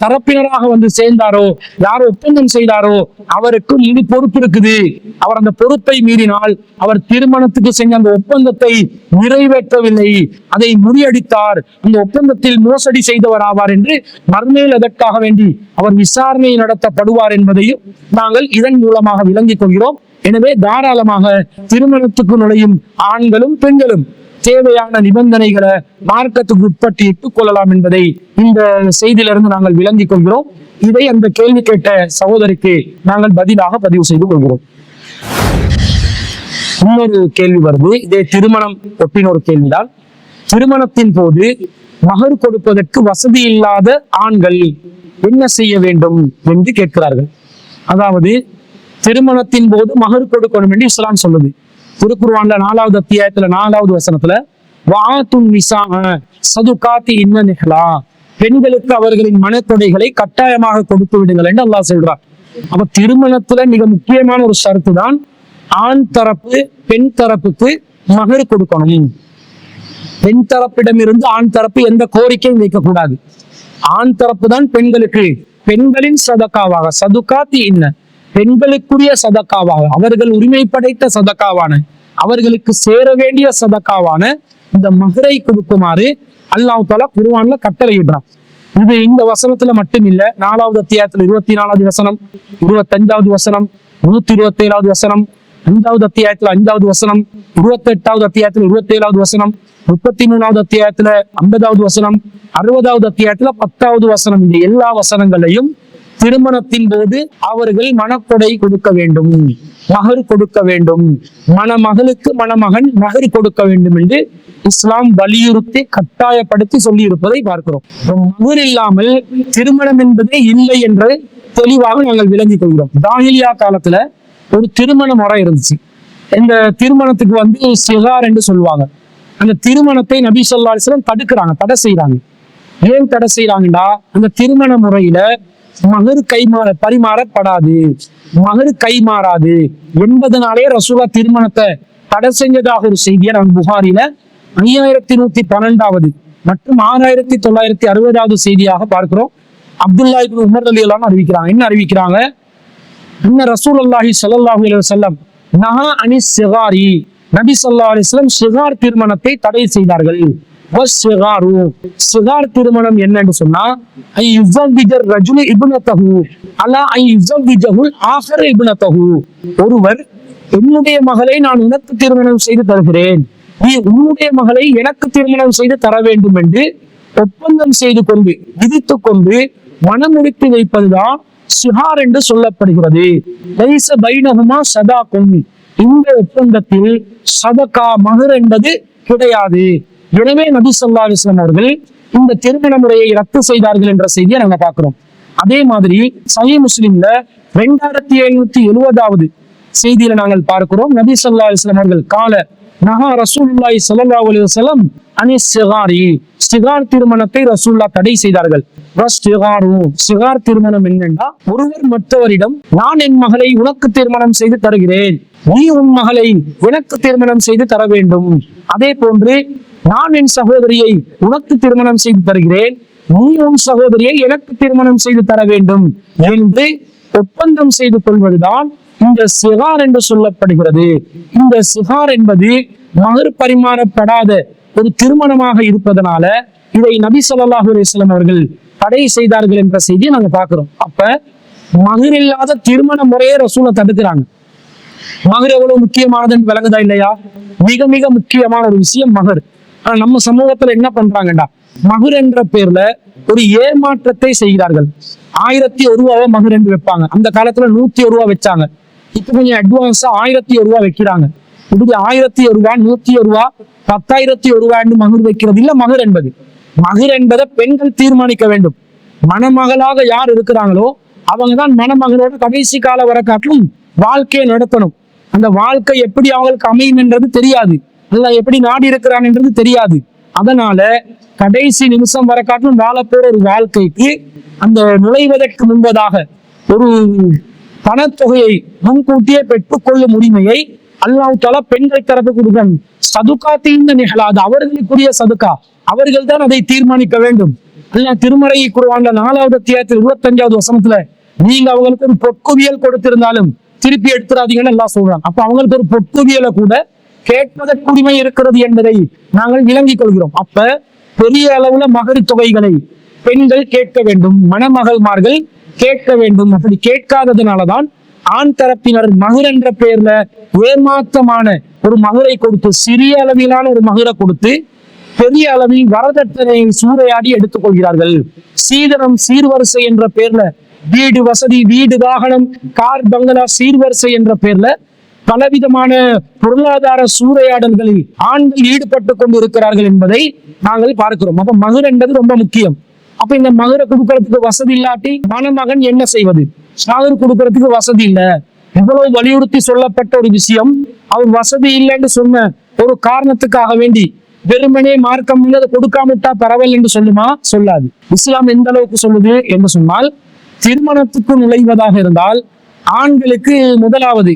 தரப்பினராக வந்து சேர்ந்தாரோ, யார் ஒப்பந்தம் செய்தாரோ அவருக்கு முழு பொறுப்பு இருக்குது. அவர் அந்த பொறுப்பை மீறினால் அவர் திருமணத்துக்கு செஞ்ச அந்த ஒப்பந்தத்தை நிறைவேற்றவில்லை, அதை முறியடித்தார், அந்த ஒப்பந்தத்தில் மோசடி செய்தவர் ஆவார் என்று மறுமையில் அதற்காக வேண்டி அவர் விசாரணை நடத்தப்படுவார் என்பதையும் நாங்கள் இதன் மூலமாக விளங்கிக் கொள்கிறோம். எனவே தாராளமாக திருமணத்துக்கு நுழையும் ஆண்களும் பெண்களும் தேவையான நிபந்தனைகளை மார்க்கத்துக்கு உட்பட்டு இட்டுக் கொள்ளலாம் என்பதை இந்த செய்தியிலிருந்து நாங்கள் விளங்கிக் கொள்கிறோம். இதை அந்த கேள்வி கேட்ட சகோதரிக்கு நாங்கள் பதிலாக பதிவு செய்து கொள்கிறோம். இன்னொரு கேள்வி வருது, இதே திருமணம் ஒட்டின ஒரு கேள்விதான். திருமணத்தின் போது மகர் கொடுப்பதற்கு வசதி இல்லாத ஆண்கள் என்ன செய்ய வேண்டும் என்று கேட்கிறார்கள். அதாவது திருமணத்தின் போது மகர் கொடுக்கணும் என்று இஸ்லாம் சொல்லுது. திருக்குர்ஆன்ல 4வது அத்தியாயத்துல 4வது வசனத்துல வஆத்துன் நிஸா ஸதுகாத்தி இன்ன நிஹ்லா, பெண்களுக்கு அவர்களின் மனத்தொடைகளை கட்டாயமாக கொடுத்து விடுங்கள் என்று அல்லாஹ் சொல்றார். அப்ப திருமணத்துல மிக முக்கியமான ஒரு ஷரத்து தான் ஆண் தரப்பு பெண் தரப்புக்கு மகர் கொடுக்கணும். பெண் தரப்பிடமிருந்து ஆண் தரப்பு எந்த கோரிக்கையும் வைக்கக்கூடாது. ஆண் தரப்பு தான் பெண்களுக்கு பெண்களின் சதக்காவாக, சதுகாத்தி இன்ன பெண்களுக்குரிய சதக்காவாக, அவர்கள் உரிமை படைத்த சதக்காவான, அவர்களுக்கு சேர வேண்டிய சதக்காவான இந்த மகரை கொடுக்குமாறு அல்லாஹ் தஆலா குர்ஆன்ல கட்டளையிடுறான். இது இந்த வசனத்துல மட்டும் இல்ல, 4வது அத்தியாயத்துல 24வது வசனம், 25வது வசனம், 127வது வசனம், 5வது அத்தியாயத்துல 5வது வசனம், 28வது அத்தியாயத்துல 27வது வசனம், 33வது அத்தியாயத்துல 50வது வசனம், 60வது அத்தியாயத்துல 10வது வசனம், இந்த எல்லா வசனங்களையும் திருமணத்தின் போது அவர்கள் மணக்கொடை கொடுக்க வேண்டும், மகர் கொடுக்க வேண்டும், மணமகளுக்கு மணமகன் மகர் கொடுக்க வேண்டும் என்று இஸ்லாம் வலியுறுத்தி கட்டாயப்படுத்தி சொல்லி இருப்பதை பார்க்கிறோம். மகர் இல்லாமல் திருமணம் என்பதே இல்லை என்று தெளிவாக நாங்கள் விளங்கிக் கொள்கிறோம். ஜாஹிலியா காலத்துல ஒரு திருமண முறை இருந்துச்சு. இந்த திருமணத்துக்கு வந்து சிகார் என்று சொல்லுவாங்க. அந்த திருமணத்தை நபி ஸல்லல்லாஹு அலைஹி வஸல்லம் தடுக்கிறாங்க, தடை செய்யறாங்க. ஏன் தடை செய்யறாங்கன்னா, அந்த திருமண முறையில மகர் பரிமாறப்படாது, மகர் கைமாறாது என்பதனாலே ரசூலா திருமணத்தை தடை செஞ்சதாக ஒரு செய்தியை நம்ம புகாரில 5112வது மற்றும் 6960வது செய்தியாக பார்க்கிறோம். அப்துல்லா இப்னு உமர் ரலியல்லாஹு அன்ஹு அறிவிக்கிறாங்க. என்ன அறிவிக்கிறாங்க? இன்ன ரசூலுல்லாஹி ஸல்லல்லாஹு அலைஹி வஸல்லம் நஹா அனிஸ் சிகாரி, நபி ஸல்லல்லாஹு அலைஹி வஸல்லம் சிகார் திருமணத்தை தடை செய்தார்கள். சிகார் திருமணம் என்னன்னு சொன்னா ஒருவர் என்னுடைய மகளை நான் உனக்கு திருமணம் செய்து தருகிறேன், நீ உன்னுடைய மகளை எனக்கு திருமணம் செய்து தர வேண்டும் என்று ஒப்பந்தம் செய்து கொண்டு விதித்துக் கொண்டு மனமுடித்து வைப்பதுதான் சிஹார் என்று சொல்லப்படுகிறது. லைஸ பைனஹுமா சதாக்கும், இந்த ஒப்பந்தத்தில் சதகா மஹர் என்பது கிடையாது. எனவே நபி ஸல்லல்லாஹு அலைஹி வஸல்லம் அவர்கள் இந்த திருமண முறையை ரத்து செய்தார்கள் என்ற செய்தியை நாங்க பார்க்கிறோம். அதே மாதிரி சஹீஹ் முஸ்லிம்ல 2770வது செய்தியில நாங்கள் பார்க்கிறோம், நபி ஸல்லல்லாஹு அலைஹி வஸல்லம் அவர்கள் கால நஹா ரசூலுல்லாஹி ஸல்லல்லாஹு அலைஹி வஸல்லம் அனி சிகாரி, சிகார் திருமணத்தை ரசூலுல்லாஹ் தடை செய்தார்கள். சிகார் திருமணம் என்னென்றா, ஒருவர் மற்றவரிடம் நான் என் மகளை உனக்கு திருமணம் செய்து தருகிறேன், நீ உன் மகளை எனக்கு திருமணம் செய்து தர வேண்டும். அதே போன்று நான் என் சகோதரியை உனக்கு திருமணம் செய்து தருகிறேன், நீ உன் சகோதரியை எனக்கு திருமணம் செய்து தர வேண்டும் என்று ஒப்பந்தம் செய்து கொள்வதுதான் இந்த சிகார் என்று சொல்லப்படுகிறது. இந்த சிகார் என்பது மகர் பரிமாறப்படாத ஒரு திருமணமாக இருப்பதனால இதை நபி ஸல்லல்லாஹு அலைஹி வஸல்லம் அவர்கள் தடை செய்தார்கள் என்ற செய்தியை நாங்க பார்க்கிறோம். அப்ப மகர் இல்லாத திருமண முறையை ரசூலை தடுக்கிறாங்க. மகர் எவ்வளவு முக்கியமானதுன்னு விளங்குதா இல்லையா? மிக மிக முக்கியமான ஒரு விஷயம் மகர். ஆனா நம்ம சமூகத்துல என்ன பண்றாங்கடா, மகர் என்ற பேர்ல ஒரு ஏமாற்றத்தை செய்கிறார்கள். 1001 ரூபாவை மகர் என்று வைப்பாங்க. அந்த காலத்துல 101 ரூபா வச்சாங்க. இப்ப கொஞ்சம் அட்வான்ஸா 1001 ரூபா வைக்கிறாங்க. இப்படி 1001 ரூபா, 101 ரூபா, 10,001 ரூபாய் என்று மகர் வைக்கிறது இல்ல. மகர் என்பது, மகர் என்பதை பெண்கள் தீர்மானிக்க வேண்டும். மணமகளாக யார் இருக்கிறாங்களோ அவங்கதான் மணமகளோட கடைசி கால வர காட்டிலும் வாழ்க்கையை நடத்தணும். அந்த வாழ்க்கை எப்படி அவங்களுக்கு அமையும் என்றது தெரியாது, அல்ல எப்படி நாடி இருக்கிறான் என்றது தெரியாது. அதனால கடைசி நிமிஷம் வர காட்டிலும் வாழப்போற ஒரு வாழ்க்கைக்கு அந்த நுழைவதற்கு முன்பதாக ஒரு பணத்தொகையை முன்கூட்டியே பெற்றுக் கொள்ளும் உரிமையை அல்லாஹ் தஆலா பெண்கள் தரப்பு கொடுக்கணும். சதுகாத்தின் நிகழாது, அவர்களுக்குரிய சதுகா, அவர்கள் தான் அதை தீர்மானிக்க வேண்டும். அல்லாஹ் திருமறை குர்ஆன்ல 4வது அத்தியாயத்தில் 25வது வசனத்துல நீங்க அவங்களுக்கு ஒரு பொற்குவியல் கொடுத்திருந்தாலும் திருப்பி எடுத்துறாதீங்கன்னு எல்லாம் சொல்றாங்க. அப்ப அவங்களுக்கு ஒரு பொற்குவியலை கூட கேட்பதற்கு உரிமை இருக்கிறது என்பதை நாங்கள் விளங்கிக் கொள்கிறோம். அப்ப பெரிய அளவுல மகர் தொகைகளை பெண்கள் கேட்க வேண்டும், மணமகள்மார்கள் கேட்க வேண்டும். அப்படி கேட்காததுனாலதான் ஆண் தரப்பினர் மகர் என்ற பெயர்ல ஏமாற்றமான ஒரு மகரை கொடுத்து, சிறிய அளவிலான ஒரு மகரை கொடுத்து பெரிய அளவில் வரதட்சணையை சூறையாடி எடுத்துக் கொள்கிறார்கள். சீதனம் சீர்வரிசை என்ற பெயர்ல வீடு வசதி, வீடு வாகனம், கார் பங்களா சீர்வரிசை என்ற பெயர்ல பலவிதமான பொருளாதார சூறையாடல்களில் ஆண்கள் ஈடுபட்டு கொண்டு இருக்கிறார்கள் என்பதை நாங்கள் பார்க்கிறோம். அப்ப மகர் என்பது ரொம்ப முக்கியம். அப்ப இந்த மகரை கொடுக்கறதுக்கு வசதி இல்லாட்டி மணமகன் என்ன செய்வது? மகர் கொடுக்கறதுக்கு வசதி இல்ல, இவ்வளவு வலியுறுத்தி சொல்லப்பட்ட ஒரு விஷயம், அவர் வசதி இல்லைன்னு சொன்ன ஒரு காரணத்துக்காக வேண்டி வெறுமனே மார்க்கம் அதை கொடுக்காமட்டா பரவாயில்ல என்று சொல்லுமா? சொல்லாது. இஸ்லாம் எந்த அளவுக்கு சொல்லுது என்று சொன்னால், திருமணத்துக்கு நுழைவதாக இருந்தால் ஆண்களுக்கு முதலாவது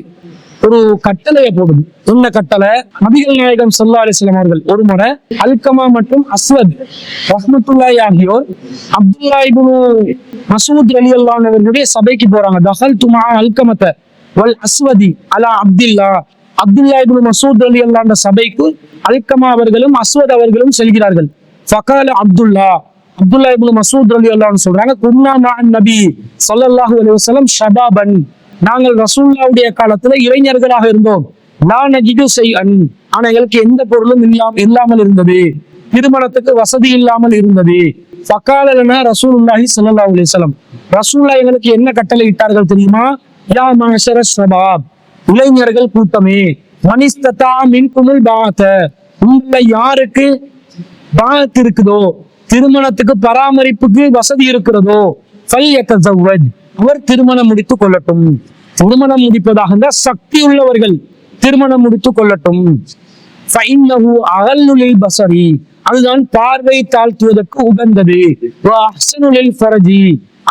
ஒரு கட்டளையை போடுது. என்ன கட்டளை? நபிகள் நாயகம் ஸல்லல்லாஹு அலைஹி வஸல்லம் அவர்கள் ஒரு முறை அல்கமா மற்றும் அஸ்வத் ரஹ்மத்துல்லாஹி ஆகியோர் அப்துல்லா இப்னு மஸ்ஊத் ரலியல்லாஹு அன்ஹு அவர்களுடைய சபைக்கு போறாங்க. தகல்து மஅ அல்கமத வல் அஸ்வதி அலா அப்துல்லா, அப்துல்லா இப்னு மஸ்ஊத் ரலியல்லாஹு அன்ஹு சபைக்கு அல்கமா அவர்களும் அஸ்வத் அவர்களும் செல்கிறார்கள். ஃபகால அப்துல்லா இப்னு மஸ்ஊத் ரலியல்லாஹு அன்ஹு சொல்றாங்க, குன்னா மஅன் நபி ஸல்லல்லாஹு அலைஹி வஸல்லம் ஷபாபன், நாங்கள் ரசூலுல்லாஹ்வுடைய காலத்துல இளைஞர்களாக இருந்தோம். லா நஜிது ஷைஅன், ஆனா எங்களுக்கு எந்த பொருளும் இல்லாமல் இருந்தது, திருமணத்துக்கு வசதி இல்லாமல் இருந்தது. ஃபகால லனா ரசூலுல்லாஹி ஸல்லல்லாஹு அலைஹி வஸல்லம், ரசூலுல்லாஹ் எங்களுக்கு என்ன கட்டளை இட்டார்கள் தெரியுமா? யா மஅஷர ஷபாப், இளைஞர்கள் கூட்டமே, மனிஸ்ததா மின்குமுல் பாஅத, உங்களை யாருக்கு பாஅத் இருக்குதோ, திருமணத்துக்கு பராமரிப்புக்கு வசதி இருக்கிறதோ, ஃபல்யதஸவ்வஜ், அவர் திருமணம் முடித்துக் கொள்ளட்டும். திருமணம் முடிப்பதாக இருந்தால் சக்தி உள்ளவர்கள் திருமணம் முடித்துக் கொள்ளட்டும். ஃபஇன்னஹு அகல்லு லில் பஸரி, அதுதான் பார்வை தாழ்த்துவதற்கு உகந்தது. வஅஹ்ஸனு லில் ஃபரஜி,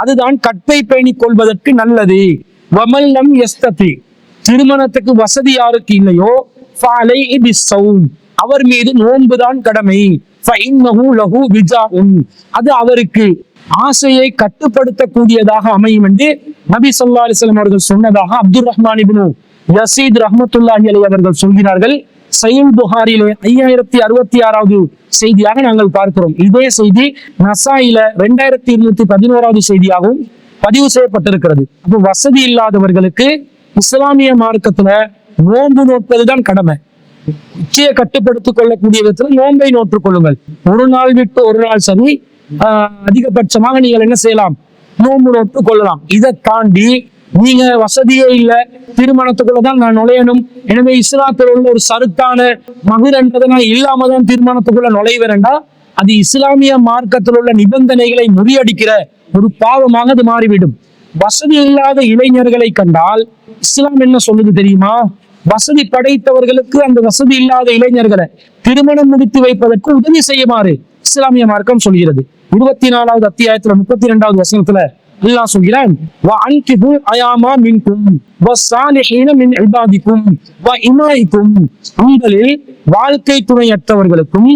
அதுதான் கற்பை பேணிக் கொள்வதற்கு நல்லது. வமல் லம் யஸ்ததி, திருமணத்துக்கு வசதி யாருக்கு இல்லையோ ஃபஅலைஹி பிஸ்ஸௌம், அவர் மீது நோன்புதான் கடமை. ஃபஇன்னஹு லஹு விஜாஉன், அது அவருக்கு ஆசையை கட்டுப்படுத்தக்கூடியதாக அமையும் என்று நபி ஸல்லல்லாஹு அலைஹி வஸல்லம் அவர்கள் சொன்னதாக அப்துர் ரஹ்மான் இப்னு யஸீத் ரஹ்மத்துல்லாஹி அலைஹி அவர்கள் சொல்கிறார்கள். சஹீஹ் புகாரிலே 5066வது செய்தியாக நாங்கள் பார்க்கிறோம். இதே செய்தி நசாயில 2211வது செய்தியாகவும் பதிவு செய்யப்பட்டிருக்கிறது. அப்போ வசதி இல்லாதவர்களுக்கு இஸ்லாமிய மார்க்கத்துல நோன்பு நோட்பதுதான் கடமை. இச்சையை கட்டுப்படுத்திக் கொள்ளக்கூடிய விதத்துல நோன்பை நோற்றுக் கொள்ளுங்கள். ஒரு நாள் விட்டு ஒரு நாள் சரி, அதிகபட்சமாக நீங்கள் என்ன செய்யலாம், நோன்பு நோற்றுக் கொள்ளலாம். இதை தாண்டி நீங்க வசதியே இல்லை, திருமணத்துக்குள்ளதான் நான் நுழையணும், எனவே இஸ்லாத்தில் உள்ள ஒரு சருத்தான மகிர் என்றதை நான் இல்லாம தான் திருமணத்துக்குள்ள நுழைவேன்டா, அது இஸ்லாமிய மார்க்கத்தில் உள்ள நிபந்தனைகளை முறியடிக்கிற ஒரு பாவமாக அது மாறிவிடும். வசதி இல்லாத இளைஞர்களை கண்டால் இஸ்லாம் என்ன சொல்லுது தெரியுமா? வசதி படைத்தவர்களுக்கு அந்த வசதி இல்லாத இளைஞர்களை திருமணம் முடித்து வைப்பதற்கு உதவி செய்யுமாறு இஸ்லாமிய மார்க்கம் சொல்கிறது. 24வது அத்தியாயத்துல 32வது வசனத்துல அல்லாஹ் சொல்கிறான், உங்களில் வாழ்க்கை துணையற்றவர்களுக்கும்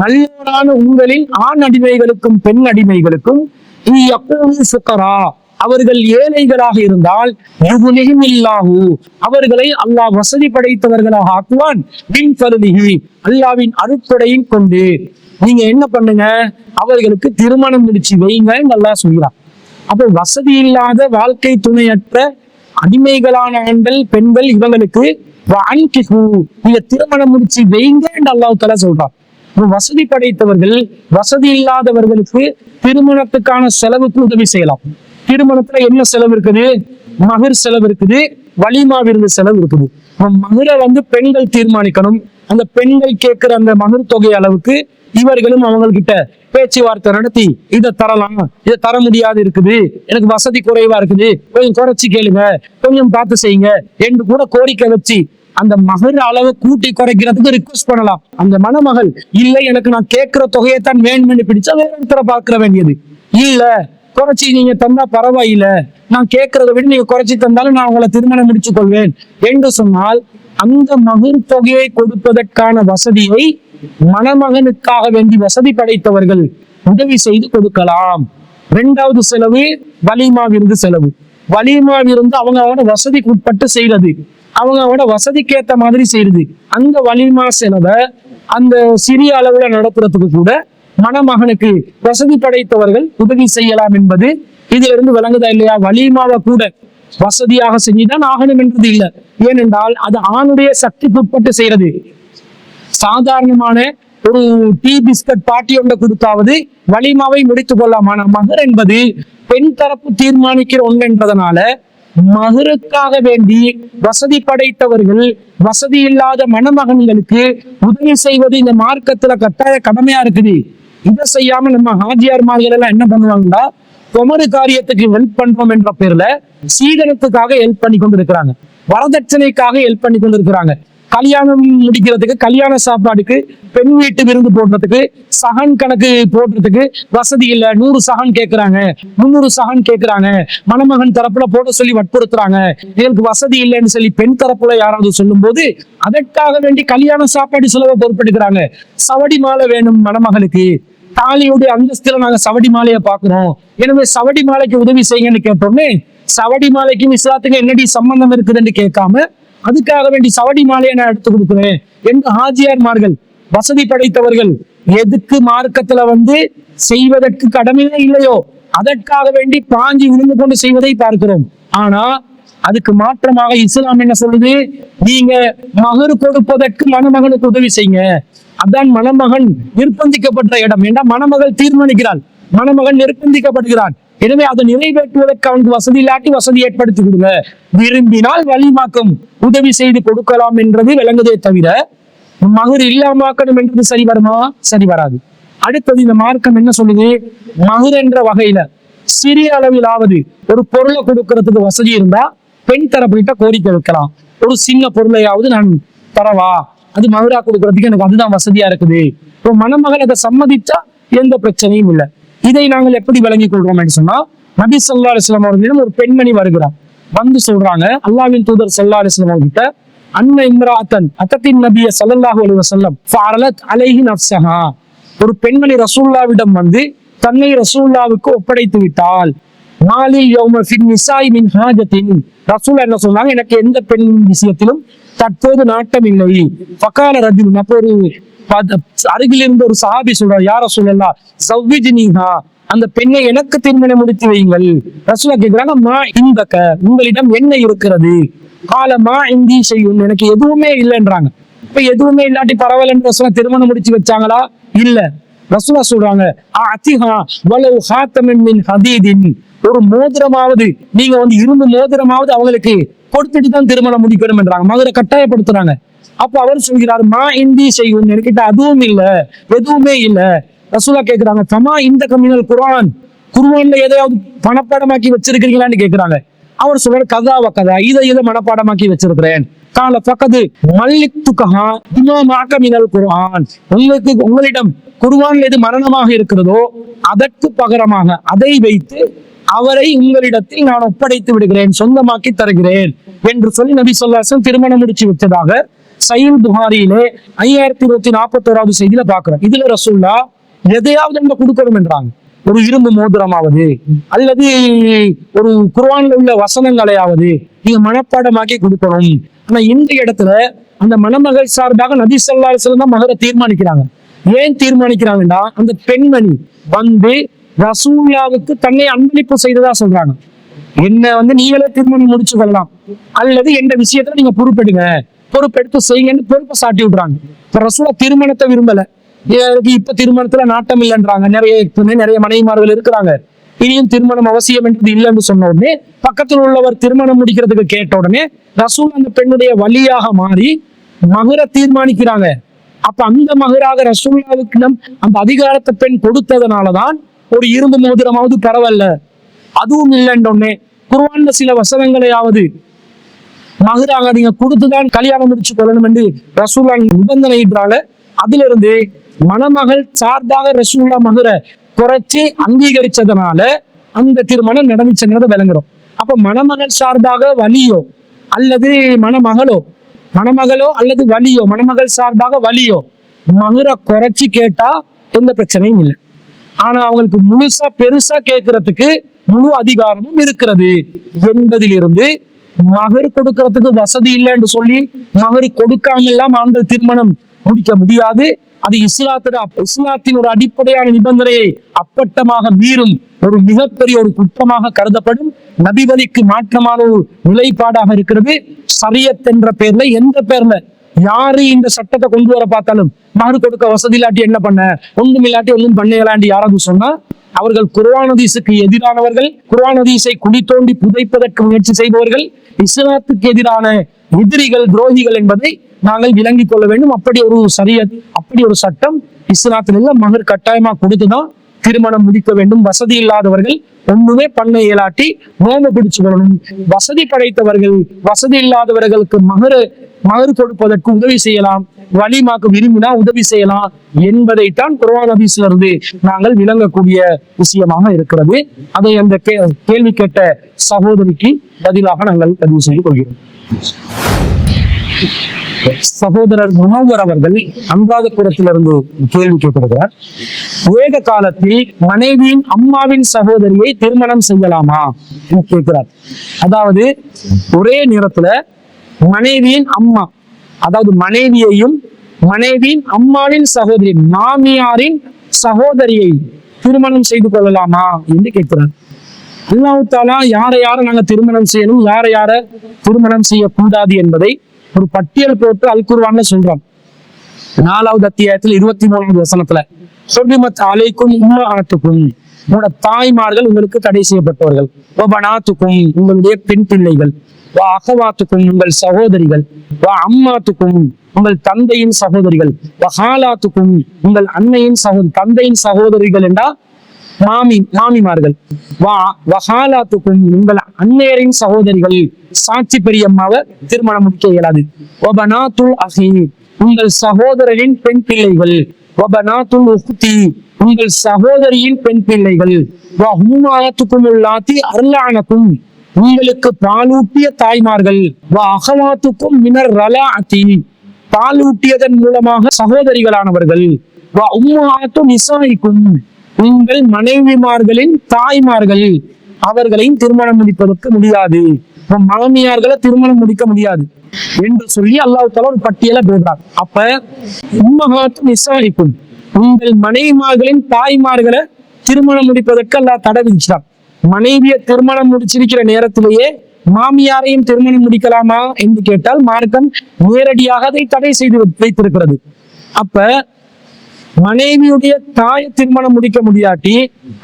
நல்லோரான உங்களின் ஆண் அடிமைகளுக்கும் பெண் அடிமைகளுக்கும் அவர்கள் ஏழைகளாக இருந்தால் அவர்களை அல்லாஹ் வசதி படைத்தவர்களாக ஆக்குவான். அல்லாவின் அருட்கொடையின் கொண்டு நீங்க என்ன பண்ணுங்க, அவர்களுக்கு திருமணம் முடிச்சு வைங்க அல்லாஹ் சொல்கிறான். அப்போ வசதி இல்லாத வாழ்க்கை துணையற்ற அடிமைகளான ஆண்கள் பெண்கள் இவங்களுக்கு நீங்க திருமணம் முடிச்சு வைங்க என்று அல்லாஹ் தஆலா சொல்றான். வசதி படைத்தவர்கள் வசதி இல்லாதவர்களுக்கு திருமணத்துக்கான செலவுக்கு உதவி செய்யலாம். திருமணத்துல என்ன செலவு இருக்குது? மகர் செலவு இருக்குது, வலிமா விருந்து செலவு இருக்குது. மகரை பெண்கள் தீர்மானிக்கணும். அந்த பெண்கள் கேட்கிற அந்த மகர் தொகை அளவுக்கு இவர்களும் அவங்ககிட்ட பேச்சுவார்த்தை நடத்தி இதை தரலாம், இதை தர முடியாது இருக்குது, எனக்கு வசதி குறைவா இருக்குது, கொஞ்சம் குறைச்சி கேளுங்க, கொஞ்சம் பார்த்து செய்யுங்க என்று கூட கோரிக்கை வச்சு அந்த மகர் அளவை கூட்டி குறைக்கிறதுக்கு ரிக்வெஸ்ட் பண்ணலாம். அந்த மணமகள் இல்லை, எனக்கு நான் கேட்கிற தொகையைத்தான் வேணும்னு பிடிச்சா வேற இடத்துல பார்க்கிற வேண்டியது இல்ல, குறைச்சி நீங்க தந்தா பரவாயில்ல, நான் கேட்கறத விட நீங்க குறைச்சி தந்தாலும் நான் உங்களை திருமணம் முடிச்சு கொள்வேன் என்று சொன்னால் அந்த மகர் தொகையை கொடுப்பதற்கான வசதியை மணமகனுக்காக வேண்டி வசதி படைத்தவர்கள் உதவி செய்து கொடுக்கலாம். 2வது செலவு வலிமா விருந்து செலவு. வலிமா விருந்து அவங்களோட வசதிக்கு உட்பட்டு செய்யறது, அவங்களோட வசதிக்கு ஏற்ற மாதிரி செய்யறது. அந்த வலிமா செலவை அந்த சிறிய அளவுல நடத்துறதுக்கு கூட மணமகனுக்கு வசதி படைத்தவர்கள் உதவி செய்யலாம் என்பது இதுல இருந்து விளங்குதா இல்லையா? வலிமாவை கூட வசதியாக செஞ்சுதான் ஆகணும் என்றது இல்லை. ஏனென்றால் அது ஆணுடைய சக்திக்கு உட்பட்டு செய்யறது. சாதாரணமான ஒரு டீ பிஸ்கட் பாட்டி ஒன்றை கொடுத்தாவது வலிமாவை முடித்துக் கொள்ளலாம். ஆனால் மகர் என்பது பெண் தரப்பு தீர்மானிக்கிற ஒன்று என்றதனால மகருக்காக வேண்டி வசதி படைத்தவர்கள் வசதி இல்லாத மணமகன்களுக்கு உதவி செய்வது இந்த மார்க்கத்துல கட்டாய கடமையா இருக்குது. இதை செய்யாம நம்ம ஹாஜியார்மார்கள் எல்லாம் என்ன பண்ணுவாங்கன்னா, குமரு காரியத்துக்கு ஹெல்ப் பண்றோம் என்ற பேர்ல சீதனத்துக்காக ஹெல்ப் பண்ணி கொண்டு இருக்கிறாங்க, வரதட்சணைக்காக ஹெல்ப் பண்ணி கொண்டு இருக்கிறாங்க. கல்யாணம் முடிக்கிறதுக்கு, கல்யாண சாப்பாடுக்கு, பெண் வீட்டு விருந்து போடுறதுக்கு, சகன் கணக்கு போடுறதுக்கு வசதி இல்ல, 100 சகன் கேட்கிறாங்க, 300 சகன் கேட்கிறாங்க, மணமகன் தரப்புல போட சொல்லி வற்புறுத்துறாங்க, இதற்கு வசதி இல்லைன்னு சொல்லி பெண் தரப்புல யாராவது சொல்லும் போது அதற்காக வேண்டி கல்யாண சாப்பாடு செலவை பொறுப்பெடுக்கிறாங்க. சவடி மாலை வேணும் மணமகளுக்கு, தாலியுடைய அந்தஸ்துல நாங்க சவடி மாலையை பாக்குறோம், எனவே சவடி மாலைக்கு உதவி செய்யுங்கன்னு கேட்டோன்னே சவடி மாலைக்கும் இஸ்லாத்துக்கு என்னடி சம்பந்தம் இருக்குதுன்னு கேட்காம அதுக்காக வேண்டி சவடி மாலையை நான் எடுத்து கொடுக்குறேன் என்று ஹாஜியார்மார்கள் வசதி படைத்தவர்கள் எதுக்கு மார்க்கத்துல செய்வதற்கு கடமையே இல்லையோ அதற்காக வேண்டி பாஞ்சி விழுந்து கொண்டு செய்வதை பார்க்கிறோம். ஆனா அதுக்கு மாற்றமாக இஸ்லாம் என்ன சொல்லுது? நீங்க மகர் கொடுப்பதற்கு மணமகனுக்கு உதவி செய்யுங்க. அதான் மணமகன் நிர்பந்திக்கப்பட்ட இடம். ஏன்னா மணமகள் தீர்மானிக்கிறாள், மணமகன் நிர்பந்திக்கப்படுகிறான். எனவே அதை நிறைவேற்றுவதற்கு அவனுக்கு வசதி இல்லாட்டி வசதி ஏற்படுத்தி கொடுங்க, விரும்பினால் வலிமாக்கும் உதவி செய்து கொடுக்கலாம் என்றது விளங்குதே தவிர மகர் இல்லாமக்கணும் என்றது சரி வருமா? சரி வராது. அடுத்தது இந்த மார்க்கம் என்ன சொல்லுது? மகர் என்ற வகையில சிறிய அளவிலாவது ஒரு பொருளை கொடுக்கறதுக்கு வசதி இருந்தா பெண் தரப்பிட்ட கோரிக்கை வைக்கலாம். ஒரு சின்ன பொருளையாவது நான் தரவா, அது மகரா கொடுக்கறதுக்கு எனக்கு அதுதான் வசதியா இருக்குது. இப்போ மணமகள் அதை சம்மதிச்சா எந்த பிரச்சனையும் இல்லை. இதை நாங்கள் எப்படி விளங்கிக் கொள்றோம் என்று சொன்னா, நபி ஸல்லல்லாஹு அலைஹி வஸல்லம் அவர்களிடம் ஒரு பெண்மணி வருகிறார். சொல்றாங்க, அல்லாஹ்வின் தூதர் ஸல்லல்லாஹு அலைஹி வஸல்லம் கிட்ட, அன்ன இம்ராஅத்தன் அத்தத்தின் நபிய ஸல்லல்லாஹு அலைஹி வஸல்லம் ஃபஅலத் அலைஹி நஃப்ஸஹா, ஒரு பெண்மணி ரசூலுல்லாஹ்விடம் தன்னை ரசூலுல்லாஹ்வுக்கு ஒப்படைத்து விட்டால், மாலில் யௌம ஃபின் நிசாஇ மின் ஹாஜத்தின், ரசூல் என்ன சொன்னாங்க, எனக்கு எந்த பெண் விஷயத்திலும் தற்போது நாட்டம் இல்லை. ஃபகால ரஜுல், அப்போ ஒரு அருகில் இருந்த ஒரு சஹாபி சொல்றார், யா ரசூலல்லாஹ் ஸவ்விஜ்னிஹா, அந்த பெண்ணை எனக்கு திருமணம் முடித்து வையுங்கள். ரசூலா கேட்கிறாங்க, மா இந்தக்க, உங்களிடம் என்ன இருக்கிறது? காலமா இந்தி செய்யும், எனக்கு எதுவுமே இல்லைன்றாங்க. இப்ப எதுவுமே இல்லாட்டி பரவாயில்லன்னு ரசூலா திருமணம் முடிச்சு வச்சாங்களா? இல்ல. ரசூலா சொல்றாங்க, அத்திஹா வலவ் ஹாத்தமின் மின் ஹதீதின், ஒரு மோதிரமாவது, நீங்க இரும்பு மோதிரமாவது அவங்களுக்கு கொடுத்துட்டு தான் திருமணம் முடிக்கணும் என்றாங்க. மகரை கட்டாயப்படுத்துறாங்க. அப்ப அவர் சொல்கிறார், மா இந்தி செய்யும், என்கிட்ட அதுவும் இல்ல, எதுவுமே இல்ல. ரசூலா கேட்கிறாங்க, தமா இந்த கம்மினல் குர்ஆன், குர்ஆன்ல எதையாவது மனப்பாடமாக்கி வச்சிருக்கிறீங்களான்னு கேட்கிறாங்க. அவர் சொல்றாரு, கதாவ கதா, இதை மனப்பாடமாக்கி வச்சிருக்கிறேன். கால பக்கத்து மல்லித்துகா இமாமாக மினல் குர்ஆன், உங்களிடம் குர்ஆன்ல எது மரணமாக இருக்கிறதோ அதற்கு பகரமாக அதை வைத்து அவரை உங்களிடத்தில் நான் ஒப்படைத்து விடுகிறேன், சொந்தமாக்கி தருகிறேன் என்று சொல்லி நபி ஸல்லல்லாஹு அலைஹி வஸல்லம் திருமணம் முடிச்சு வச்சதாக சஹீஹ் புகாரியிலே 5141வது செய்தியில பாக்குறோம். இதுல ரசூல்லா எதையாவது நம்ம கொடுக்கணும் என்றாங்க. ஒரு இரும்பு மோதிரமாவது அல்லது ஒரு குர்ஆன்ல உள்ள வசனங்களையாவது நீங்க மனப்பாடமாக்கி கொடுக்கணும். ஆனா இந்த இடத்துல அந்த மணமகள் சார்பாக நபி ஸல்லல்லாஹு அலைஹி வஸல்லம் தான் மகரை தீர்மானிக்கிறாங்க. ஏன் தீர்மானிக்கிறாங்கன்னா, அந்த பெண்மணி ரசூலுல்லாவுக்கு தன்னை அன்பளிப்பு செய்ததா சொல்றாங்க. என்ன நீங்களே திருமணம் முடிச்சு கொள்ளலாம், அல்லது எந்த விஷயத்துல நீங்க பொறுப்பெடுத்து செய்யுங்கன்னு பொறுப்பை சாட்டி விடுறாங்க. இப்ப ரசூலா திருமணத்தை விரும்பல, இப்ப திருமணத்துல நாட்டம் இல்லைன்றாங்க. நிறைய மனைவிமார்கள் இருக்கிறாங்க. இனியும் திருமணம் அவசியம் என்றது இல்லைன்னு சொன்ன உடனே பக்கத்தில் உள்ளவர் திருமணம் முடிக்கிறதுக்கு கேட்ட உடனே ரசூல் அந்த பெண்ணுடைய வழியாக மாறி மகர தீர்மானிக்கிறாங்க. அப்ப அந்த மகராக ரசூலுல்லாவுக்கு அந்த அதிகாரத்தை பெண் கொடுத்ததுனாலதான் ஒரு இரும்பு மோதிரமாவது பரவாயில்ல, அதுவும் இல்லைன்னொன்னே குர்ஆன்ல சில வசனங்களையாவது மகராக நீங்க கொடுத்துதான் கல்யாணம் முடிச்சு கொள்ளணும் என்று ரசூலுல்லா நிபந்தனையிட்டாங்க. அதுல இருந்து மணமகள் சார்பாக ரசூலுல்லா மகரை குறைச்சி அங்கீகரிச்சதுனால அந்த திருமணம் நடந்துச்சுங்கிறத விளங்குறோம். அப்ப மணமகள் சார்பாக வலியோ அல்லது மணமகளோ அல்லது வலியோ, மணமகள் சார்பாக வலியோ மகரை குறைச்சி கேட்டா எந்த பிரச்சனையும் இல்லை. ஆனா அவங்களுக்கு முழுசா பெருசா கேட்கறதுக்கு முழு அதிகாரமும் இருக்கிறது என்பதிலிருந்து மகர் கொடுக்கறதுக்கு வசதி இல்லைன்னு சொல்லி மகர் கொடுக்காம எல்லாம் ஆண்கள் திருமணம் முடிக்க முடியாது. அது இஸ்லாத்தின் ஒரு அடிப்படையான நிபந்தனையை அப்பட்டமாக மீறும் ஒரு மிகப்பெரிய ஒரு குற்றமாக கருதப்படும். நபிவழிக்கு மாற்றமான ஒரு நிலைப்பாடாக இருக்கிறது. ஷரியத் என்ற பேர்ல, எந்த பேர்ல யாரு இந்த சட்டத்தை கொண்டு வர பார்த்தாலும் மகர் கொடுக்க வசதி இல்லாட்டி என்ன பண்ண, ஒன்றும் இல்லாட்டி ஒன்றும் பண்ணலாண்டி யாராவது சொன்னா அவர்கள் குர்ஆன் ஹதீஸுக்கு எதிரானவர்கள், குர்ஆன் ஹதீஸை குழி தோண்டி புதைப்பதற்கு முயற்சி செய்பவர்கள், இஸ்லாத்துக்கு எதிரான எதிரிகள், துரோகிகள் என்பதை நாங்கள் விளங்கிக் கொள்ள வேண்டும். அப்படி ஒரு ஷரியத், அப்படி ஒரு சட்டம் இஸ்லாத்துல மகர் கட்டாயமா கொடுத்துதான் திருமணம் முடிக்க வேண்டும். வசதி இல்லாதவர்கள் ஒண்ணுமே பண்ண இயலாட்டி நோம்பு பிடிச்சு கொள்ளணும். வசதி படைத்தவர்கள் வசதி இல்லாதவர்களுக்கு மகர் கொடுப்பதற்கு உதவி செய்யலாம், வலிமாக்கு விரும்பினா உதவி செய்யலாம் என்பதைத்தான் குர்ஆன் ஹதீஸ்ல இருந்து நாங்கள் விளங்கக்கூடிய விஷயமாக இருக்கிறது. அதை அந்த கேள்வி கேட்ட சகோதரிக்கு பதிலாக நாங்கள் பதிவு செய்து கொள்கிறோம். சகோதரர் முனவர் அவர்கள் அனுராதபுரத்திலிருந்து கேள்வி கேட்டிருக்கிறார். ஏக காலத்தில் மனைவியின் அம்மாவின் சகோதரியை திருமணம் செய்யலாமா கேட்கிறார். அதாவது ஒரே நேரத்துல மனைவியின் அம்மா, அதாவது மனைவியையும் மனைவியின் அம்மாவின் சகோதரி, மாமியாரின் சகோதரியை திருமணம் செய்து கொள்ளலாமா என்று கேட்கிறார். அல்லாஹ் தஆலா யாரை நாங்க திருமணம் செய்யணும், யாரை திருமணம் செய்யக்கூடாது என்பதை ஒரு பட்டியல் போட்டு அல் குர்ஆன்ல சொல்றான். 4வது அத்தியாயத்தில் 23வது வசனத்துல சுர்ரிமத் அலைக்கும் உம்மஹாத்துக்கும், உங்களோட தாய்மார்கள் உங்களுக்கு தடை செய்யப்பட்டவர்கள், வபனாத்துக்கும் உங்களுடைய பெண் பிள்ளைகள், வா அகவாத்துக்கும் உங்கள் சகோதரிகள், வா அம்மாத்துக்கும் உங்கள் தந்தையின் சகோதரிகள், வஹாலாத்துக்கும் உங்கள் அன்னையின் தந்தையின் சகோதரிகள் என்றா மாமிமார்கள், வஹாலாத்துக்கும் உங்கள் அன்னையரின் சகோதரிகள், சாட்சி பெரியம்மாவை திருமணம் முடிக்க இயலாது, வபனாத்துல் அஹி உங்கள் சகோதரரின் பெண் பிள்ளைகள், வபனாத்துல் உக்தி உங்கள் சகோதரியின் பெண் பிள்ளைகள், வஹும்மாத்துக்கும் உல்லாத்தி அர்லானக்கும் உங்களுக்கு பாலூட்டிய தாய்மார்கள், அகவாத்துக்கும் மினர் ரலாஅத்தி பாலூட்டியதன் மூலமாக சகோதரிகளானவர்கள், உம்மஹாத்து நிசாஇக்கும் உங்கள் மனைவிமார்களின் தாய்மார்கள், அவர்களையும் திருமணம் முடிப்பதற்கு முடியாது, மாமியார்களை திருமணம் முடிக்க முடியாது என்று சொல்லி அல்லாஹ் தஆலா ஒரு பட்டியலை போடுறார். அப்ப உம்மஹாத்து நிசாஇக்கும் உங்கள் மனைவிமார்களின் தாய்மார்களை திருமணம் முடிப்பதற்கு அல்லாஹ் தடை விதிச்சான். மனைவியை திருமணம் முடிச்சிருக்கிற நேரத்திலேயே மாமியாரையும் திருமணம் முடிக்கலாமா என்று கேட்டால் மார்க்கம் நேரடியாக அதை தடை செய்து வைத்திருக்கிறது. அப்ப மனைவியுடைய தாயை திருமணம் முடிக்க முடியாட்டி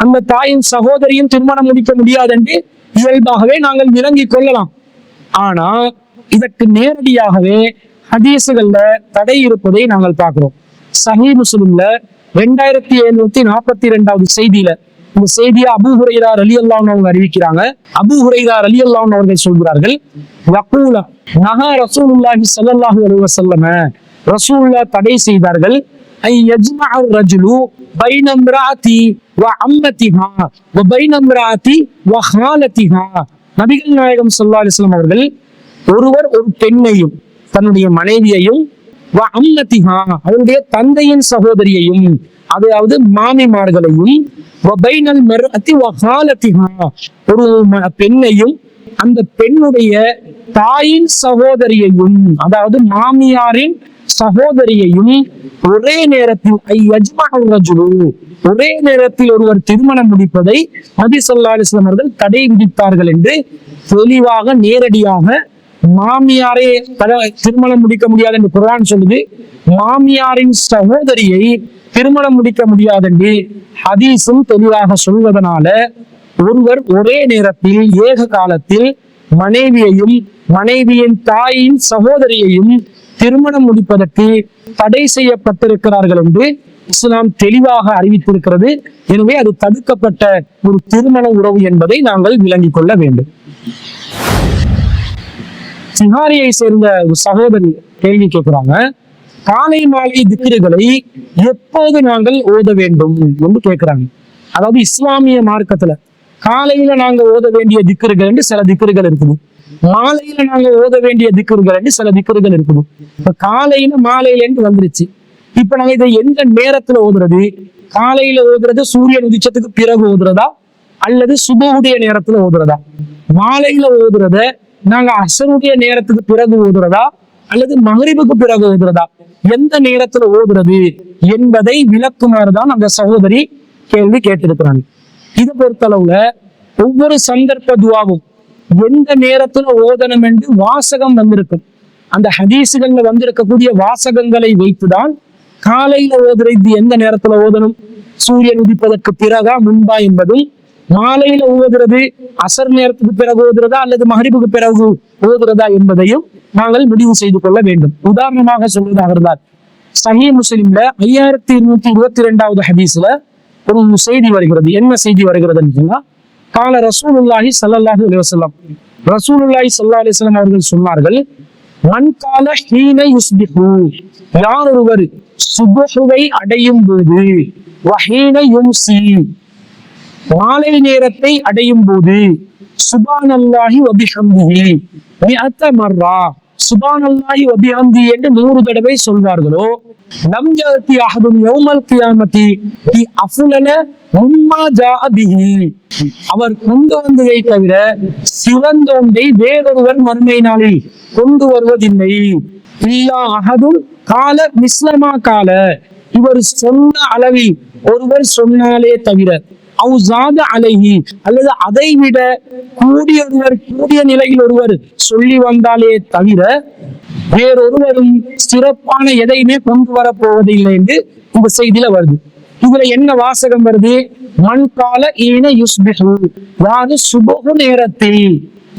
அந்த தாயின் சகோதரியும் திருமணம் முடிக்க முடியாது என்று இயல்பாகவே நாங்கள் விளங்கிக் கொள்ளலாம். ஆனா இதற்கு நேரடியாகவே ஹதீசுகள்ல தடை இருப்பதை நாங்கள் பார்க்கிறோம். சஹீஹ் முஸ்லிம்ல 2742வது செய்தியில இந்த செய்தியை அபூ ஹுரைரா ரலியல்லாஹு அன்ஹு அவங்க அறிவிக்கிறாங்க. அபூ ஹுரைரா ரலியல்லாஹு அன்ஹு அவர்கள் சொல்கிறார்கள், யகூல நஹா ரசூலுல்லாஹி ஸல்லல்லாஹு அலைஹி வஸல்லம், ரசூலுல்லாஹ் தடை செய்தார்கள், ஐ யஜ்மஅ ரஜுலு பைன இம்ராஅதி வ அம்மதிஹா வ பைன இம்ராஅதி வ ஹாலதிஹா. நபிகள் நாயகம் ஸல்லல்லாஹு அலைஹி வஸல்லம் அவர்கள் ஒருவர் ஒரு பெண்ணையும் தன்னுடைய மனைவியையும் வ அம்மதிஹா அவருடைய தந்தையின் சகோதரியையும் அதாவது மாமிமார்களையும் வ பைனல் மர்அதி வ ஹாலதிஹா ஒரு பெண்ணையும் அந்த பெண்ணுடைய தாயின் சகோதரியையும் அதாவது மாமியாரின் சகோதரியையும் ஒரே நேரத்தில் ஒரே நேரத்தில் ஒருவர் திருமணம் முடிப்பதை நபி ஸல்லல்லாஹு அலைஹி வஸல்லம் அவர்கள் தடை விதித்தார்கள் என்று தெளிவாக நேரடியாக மாமியாரே திருமணம் முடிக்க முடியாது என்று குர்ஆன் சொல்லுது. மாமியாரின் சகோதரியை திருமணம் முடிக்க முடியாது என்று ஹதீஸும் தெளிவாக சொல்வதனால ஒருவர் ஒரே நேரத்தில் ஏக காலத்தில் மனைவியையும் மனைவியின் தாயின் சகோதரியையும் திருமணம் முடிப்பதற்கு தடை செய்யப்பட்டிருக்கிறார்கள் என்று இஸ்லாம் தெளிவாக அறிவித்திருக்கிறது. எனவே அது தடுக்கப்பட்ட ஒரு திருமண உறவு என்பதை நாங்கள் விளங்கிக் கொள்ள வேண்டும். சிஹாரியை சேர்ந்த ஒரு சகோதரி கேள்வி கேட்கிறாங்க, காலை மாலை திக்ருகளை எப்போது நாங்கள் ஓத வேண்டும் என்று கேட்கிறாங்க. அதாவது இஸ்லாமிய மார்க்கத்துல காலையில நாங்க ஓத வேண்டிய திக்ருகள் என்று சில திக்ருகள் இருக்குது, மாலையில நாங்க ஓத வேண்டிய திக்ருகள் என்று சில திக்ருகள் இருக்குது. இப்ப காலையில மாலையில என்று வந்துருச்சு. இப்ப நாங்க இதை எந்த நேரத்துல ஓதுறது? காலையில ஓதுறது சூரியன் உதிச்சத்துக்கு பிறகு ஓதுறதா அல்லது சுபஹுடைய நேரத்துல ஓதுறதா? மாலையில ஓதுறத நாங்க அசருடைய நேரத்துக்கு பிறகு ஓதுறதா அல்லது மகரிபுக்கு பிறகு ஓதுறதா? எந்த நேரத்துல ஓதுறது என்பதை விளக்குமாறுதான் அந்த சகோதரி கேள்வி கேட்டிருக்கிறாங்க. இதை பொறுத்தளவுல ஒவ்வொரு சந்தர்ப்ப துவாவும் எந்த நேரத்துல ஓதணும் என்று வாசகம் வந்திருக்கும். அந்த ஹதீசுகள்ல வந்திருக்கக்கூடிய வாசகங்களை வைத்துதான் காலையில ஓதுறது எந்த நேரத்துல ஓதணும், சூரியன் உதிப்பதற்கு பிறகா முன்பா என்பதும், மாலையில ஓதுறது அசர் நேரத்துக்கு பிறகு ஓதுறதா அல்லது மகரிபுக்கு பிறகு ஓதுறதா என்பதையும் நாங்கள் முடிவு செய்து கொள்ள வேண்டும். உதாரணமாக சொல்வதாக இருந்தால் சஹீஹ் முஸ்லிம்ல 5222வது ஹதீஸ்ல ஒரு செய்தி வருகிறது. என்ன செய்தி வருகிறதுன்னு சொன்னா, கால ரசூலுல்லாஹி ஸல்லல்லாஹு அலைஹி வஸல்லம், ரசூலுல்லாஹி ஸல்லல்லாஹு அலைஹி வஸல்லம் அவர்கள் சொன்னார்கள், மன் கால ஹீன யுஸ்பிஹு, யார் ஒருவர் சுபஹுவை அடையும் போது, வஹீன யும்சி மாலை நேரத்தை அடையும் போது, சுபானல்லாஹி வ பிஹம்திஹி மிஅத மர்ரா சுபானல்லாஹி வ பிஹம்திஹி என்று 100 தடவை சொல்வார்களோ, லம் யஅதி அஹதுன் யௌமல் கியாமத்தி பி அஃலல மிம்மா ஜாஅ பிஹி, அவர் கொண்டு வந்ததை தவிர சிறந்தோண்டை வேறொருவர் மறுமை நாளில் கொண்டு வருவதில்லை. இல்லா அஹதுன் கால மிஸ்லமா கால, இவர் சொன்ன அளவில் ஒருவர் சொன்னாலே தவிர, அவுசாத அலைஹி அல்லது அதை விட கூடிய நிலையில் ஒருவர் சொல்லி வந்தாலே தவிர வேறொருவரும் சிறப்பான எதையுமே கொண்டு வரப்போவதில்லை என்று இந்த செய்தியில வருது. இதுல என்ன வாசகம் வருது? மன் கால ஈன யுஸ்பிஹு, யாரு சுபஹு நேரத்தில்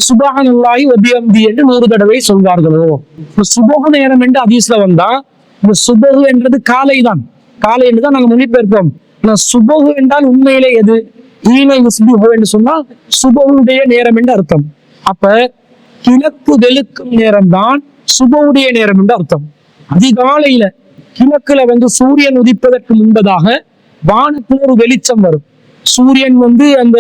சுபஹானல்லாஹி வ பிஹம்தி என்று 100 தடவை சொல்வார்களோ. சுபஹு நேரம் என்று ஹதீஸ்ல வந்தா இந்த சுபஹு என்றது காலை தான், காலை என்று தான் நாங்க மொழிபெயர்ப்போம். சுபஹு என்றால் உண்மையிலே எது? ஈன யுஸ்பிஹு என்று சொன்னா சுபஹுடைய நேரம் என்று அர்த்தம். அப்ப கிழக்கு வெளுக்கும் நேரம் தான் சுபஹுடைய நேரம் என்று அர்த்தம். அதிகாலையில கிழக்குல சூரியன் உதிப்பதற்கு முன்பதாக வானத்துல ஒரு வெளிச்சம் வரும். சூரியன் அந்த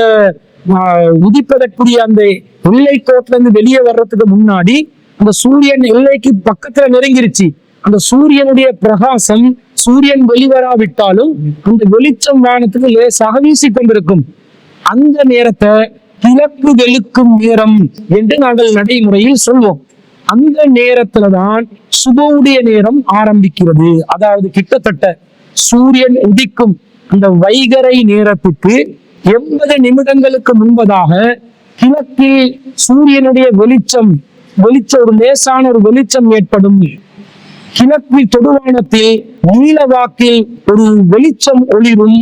உதிப்பதற்குரிய அந்த எல்லை கோட்டில இருந்து வெளியே வர்றதுக்கு முன்னாடி அந்த சூரியன் எல்லைக்கு பக்கத்துல நெருங்கிருச்சு. அந்த சூரியனுடைய பிரகாசம் சூரியன் வெளிவராவிட்டாலும் அந்த வெளிச்சம் வானத்துக்கு லேசாக வீசி கொண்டிருக்கும். அந்த நேரத்தை கிழக்கு வெளுக்கும் நேரம் என்று நாங்கள் நடைமுறையில் சொல்வோம். அந்த நேரத்துலதான் சுபவுடைய நேரம் ஆரம்பிக்கிறது. அதாவது கிட்டத்தட்ட சூரியன் உதிக்கும் அந்த வைகறை நேரத்துக்கு 80 நிமிடங்களுக்கு முன்பதாக கிழக்கில் சூரியனுடைய வெளிச்சம் ஒரு லேசான ஒரு வெளிச்சம் ஏற்படும். கிழக்கு தொடுவானத்தில் நீலவாக்கில் ஒரு வெளிச்சம் ஒளிரும்.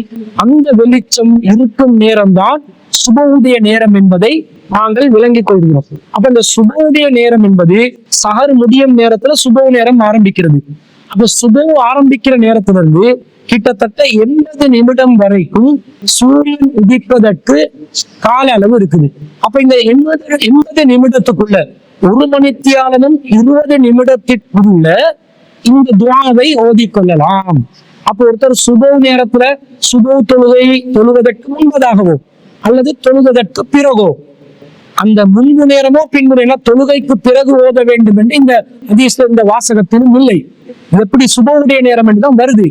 அந்த வெளிச்சம் இருக்கும் நேரம்தான் சுபவுடைய நேரம் என்பதை நாங்கள் விளங்கிக் கொள்கிறோம். அப்ப இந்த சுபவுடைய நேரம் என்பது சஹர் முடியும் நேரத்துல சுபவு நேரம் ஆரம்பிக்கிறது. அப்ப சுபவு ஆரம்பிக்கிற நேரத்திலிருந்து கிட்டத்தட்ட 80 நிமிடம் வரைக்கும் சூரியன் உதிப்பதற்கு கால அளவு இருக்குது. அப்ப இந்த 80 நிமிடத்துக்குள்ள 1 மணித்தியாலமும் 20 நிமிடத்திற்குள்ள இந்த துஆவை ஓதிக்கொள்ளலாம். அப்போ ஒருத்தர் சுபவு நேரத்துல சுபவு தொழுவதற்கு முன்பதாகவோ அல்லது தொழுவதற்கு பிறகோ, அந்த முன்பு நேரமோ பின்பு நேரம் தொழுகைக்கு பிறகு ஓத வேண்டும் என்று இந்த ஹதீஸ்ல இந்த வாசகத்திலும் இல்லை. எப்படி சுபவுடைய நேரம் என்றுதான் வருது.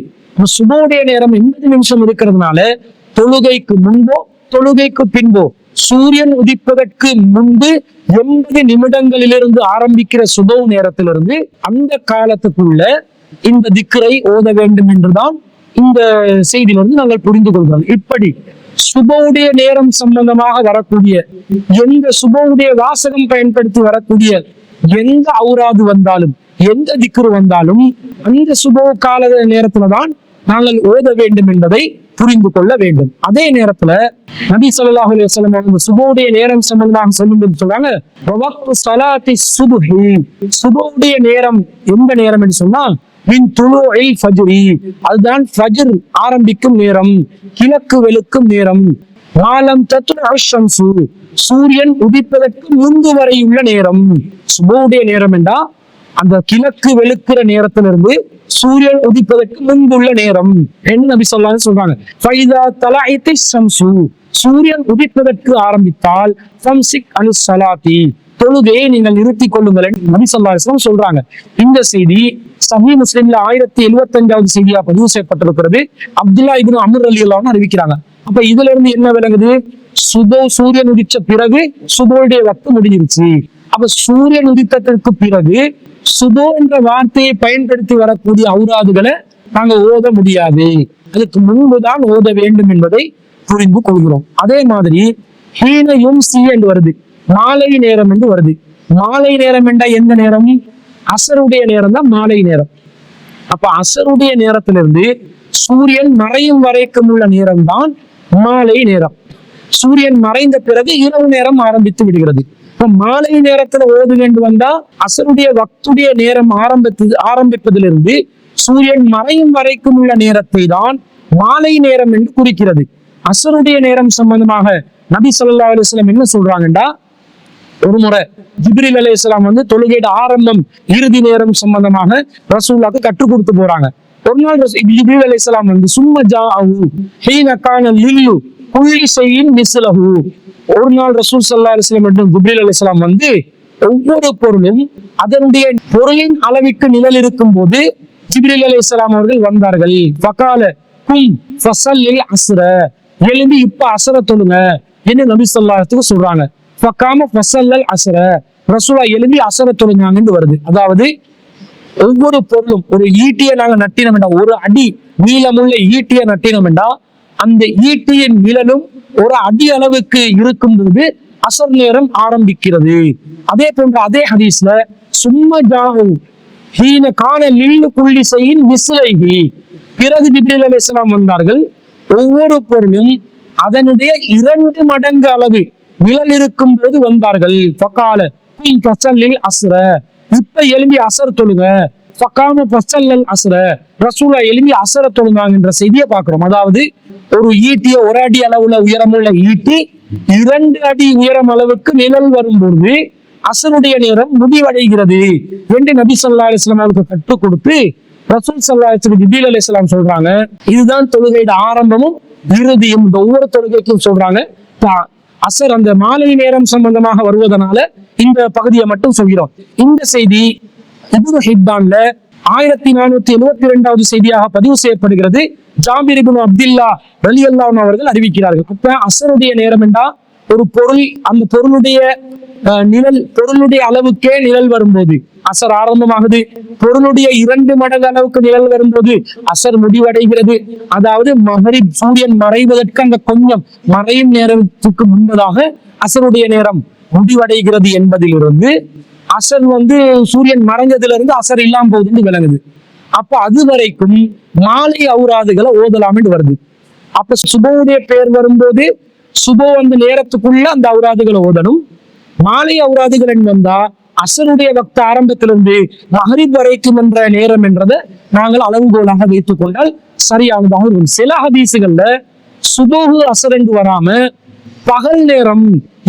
சுபவுடைய நேரம் 80 நிமிஷம் இருக்கிறதுனால தொழுகைக்கு முன்போ தொழுகைக்கு பின்போ சூரியன் உதிப்பதற்கு முன்பு 80 நிமிடங்களிலிருந்து ஆரம்பிக்கிற சுபவு நேரத்திலிருந்து அந்த காலத்துக்குள்ள இந்த திக்ரை ஓத வேண்டும் என்றுதான் இந்த செய்தியிலிருந்து நாங்கள் புரிந்து கொள்கிறோம். இப்படி சுபவுடைய நேரம் சம்பந்தமாக வரக்கூடிய எந்த சுபவுடைய வாசகம் பயன்படுத்தி வரக்கூடிய எந்த அவுராது வந்தாலும் எந்த திக்ரு வந்தாலும் அந்த சுபவு கால நேரத்துலதான் நாங்கள் ஓத வேண்டும் என்பதை புரிந்து கொள்ள வேண்டும். அதே நேரத்துல நபி ஸல்லல்லாஹு அலைஹி வஸல்லம் அவங்க சுபவுடைய நேரம் சம்பந்தமாக சொல்லும்போது சொல்றாங்க, சுபவுடைய நேரம் எந்த நேரம் என்று சொன்னால் அதுதான் ஃபஜ்ர் ஆரம்பிக்கும் நேரம், கிழக்கு வெளுக்கும் நேரம், சூரியன் உதிப்பதற்கு முன்பு வரையுள்ள நேரம். சுபவுடைய நேரம் என்றா அந்த கிழக்கு வெளுக்கிற நேரத்திலிருந்து சூரியன் உதிப்பதற்கு முன்புள்ள நேரம் என்று நபி ஸல்லல்லாஹு அலைஹி வஸல்லம் சொல்றாங்க. சூரியன் உதிப்பதற்கு ஆரம்பித்தால் தொழுகையை நீங்கள் நிறுத்திக் கொள்ளுங்கள் என்று நபி ஸல்லல்லாஹு அலைஹி வஸல்லம் சொல்றாங்க. இந்த செய்தி சஹீஹ் முஸ்லிம்ல 1075வது செய்தியா பதிவு செய்யப்பட்டிருக்கிறது. அப்துல்லா இப்னு அம்ர் ரலியல்லாஹு அன்ஹு அறிவிக்கிறாங்க. அப்ப இதுல இருந்து என்ன விளங்குது? சூரியன் உதிச்ச பிறகு சுபோடைய வக்து முடிஞ்சிருச்சு. அப்ப சூரியன் உதித்ததற்கு பிறகு சுபோ என்ற வார்த்தையை பயன்படுத்தி வரக்கூடிய அவுராதுகளை நாங்க ஓத முடியாது, அதுக்கு முன்புதான் ஓத வேண்டும் என்பதை புரிந்து கொள்கிறோம். அதே மாதிரி ஹீன யும்சி என்று வருது, மாலை நேரம் என்று வருது. மாலை நேரம் என்ற எந்த நேரம்? அசருடைய நேரம் தான் மாலை நேரம். அப்ப அசருடைய நேரத்திலிருந்து சூரியன் மறையும் வரைக்கும் உள்ள நேரம் தான் மாலை நேரம். சூரியன் மறைந்த பிறகு இரவு நேரம் ஆரம்பித்து விடுகிறது. இப்ப மாலை நேரத்துல ஓது வேண்டும் வந்தா அசருடைய வக்துடைய நேரம் ஆரம்பிப்பதிலிருந்து சூரியன் மறையும் வரைக்கும் உள்ள நேரத்தை தான் மாலை நேரம் என்று குறிக்கிறது. அசருடைய நேரம் சம்பந்தமாக நபி ஸல்லல்லாஹு அலைஹி வஸல்லம் என்ன சொல்றாங்கடா, ஒரு முறை ஜிப்ரீல் அலைஹிஸ்ஸலாம் தொழுகையோட ஆரம்பம் இறுதி நேரம் சம்பந்தமாக ரசூலுல்லாஹ்க்கு கற்றுக் கொடுத்து போறாங்க. ஒரு நாள் ஜிப்ரீல் அலைஹிஸ்ஸலாம் சும்ம ஜாஅஹு ஹீன கான லில்லு குல்லி ஷைஇன் மிஸ்லஹு. ஒரு நாள் ரசூல் ஸல்லல்லாஹு அலைஹி வஸல்லம் மற்றும் ஜிப்ரீல் அலைஹிஸ்ஸலாம் ஒவ்வொரு பொருளும் அதனுடைய பொருளின் அளவிற்கு நிழல் இருக்கும் போது ஜிப்ரீல் அலைஹிஸ்ஸலாம் அவர்கள் வந்தார்கள். ஃபகால கும் ஃபஸல்லில் அஸ்ர, எழும்பி இப்ப அஸ்ர தொழுங்க என்று நபி ஸல்லல்லாஹு அலைஹி வஸல்லம் சொல்றாங்க. ஃபகாம ஃபஸல்லல் அஸ்ர, ரசூலுல்லாஹ் எழும்பி அஸ்ர தொழுங்காங்கன்னு வருது. அதாவது ஒவ்வொரு பொருளும் ஒரு ஈட்டியை நாங்க நட்டினோம் என்றா, ஒரு அடி நீளமுள்ள ஈட்டியை நட்டினோம் என்றா அந்த ஈட்டியின் நிழலும் ஒரு அடி அளவுக்கு இருக்கும் போது அசர் நேரம் ஆரம்பிக்கிறது. அதே போன்ற அதே ஹதீஸ்ல சும்ம ஜாஹு ஹீன கான லில்லு குல்லி ஷைஇன் மிஸ்லைஹி, பிறகு ஜிப்ரீல் அலைஹிஸ்ஸலாம் வந்தார்கள். ஒவ்வொரு பொருளும் அதனுடைய 2 மடங்கு அளவு நிழல் இருக்கும் போது வந்தார்கள். ஃபகால குல் ஃபஸல்லில் அஸ்ர, இப்ப எழும்பி அசர் தொழுங்க. ஃபகாம ஃபஸல்லல் அஸ்ர, ரசூலுல்லாஹ் எழும்பி அசர தொழுங்காங்கன்ற செய்தியை பார்க்கிறோம். அதாவது ஒரு ஈட்டிய ஒரு அடி அளவுல உயரமுள்ள ஈட்டி 2 அடி உயரம் அளவுக்கு நிழல் வரும்பொழுது அசருடைய நேரம் முடிவடைகிறது என்று நபி ஸல்லல்லாஹு அலைஹி வஸல்லம் அவருக்கு கற்றுக் கொடுத்து ரசூல் ஸல்லல்லாஹு அலைஹி வஸல்லம் ஜிப்ரீல் அலைஹிஸ்ஸலாம் சொல்றாங்க, இதுதான் தொழுகையோட ஆரம்பமும் இறுதியும். இந்த ஒவ்வொரு தொழுகைக்கும் சொல்றாங்க. அசர் அந்த மாலை நேரம் சம்பந்தமாக வருவதனால இந்த பகுதியை மட்டும் சொல்கிறோம். இந்த செய்தி இப்னு ஹிப்பான்ல 1472வது செய்தியாக பதிவு செய்யப்படுகிறது. ஜாபிர் இப்னு அப்துல்லா ரலியல்லாஹு அன்ஹு அவர்கள் அறிவிக்கிறார்கள். அப்ப அசருடைய நேரம் என்றா ஒரு பொருள் அந்த பொருளுடைய பொருளுடைய அளவுக்கே நிழல் வரும்போது அசர் ஆரம்பமாகுது. பொருளுடைய 2 மடங்கு அளவுக்கு நிழல் வரும்போது அசர் முடிவடைகிறது. அதாவது மகரிப் சூரியன் மறைவதற்கு அந்த கொஞ்சம் மறையும் நேரத்துக்கு முன்பதாக அசருடைய நேரம் முடிவடைகிறது என்பதிலிருந்து அசர் சூரியன் மறைஞ்சதிலிருந்து அசர் இல்லாம போகுதுன்னு விளங்குது. அப்ப அது வரைக்கும் மாலை அவுராதுகளை ஓதலாம் என்று வருது. அப்ப சுபவுடைய பேர் வரும்போது சுபோ நேரத்துக்குள்ள அந்த அவுராதுகளை ஓதணும். மாலை அவுராதுகள் வந்தா அசருடைய வக்த ஆரம்பத்திலிருந்து மகரிப் வரைக்கும் என்ற நேரம் என்றதை நாங்கள் அளவுகோலாக வைத்துக் கொண்டால் சரியானதாக இருக்கும். சில ஹதீசுகள்ல சுபோகு அசர் என்று வராம பகல் நேரம்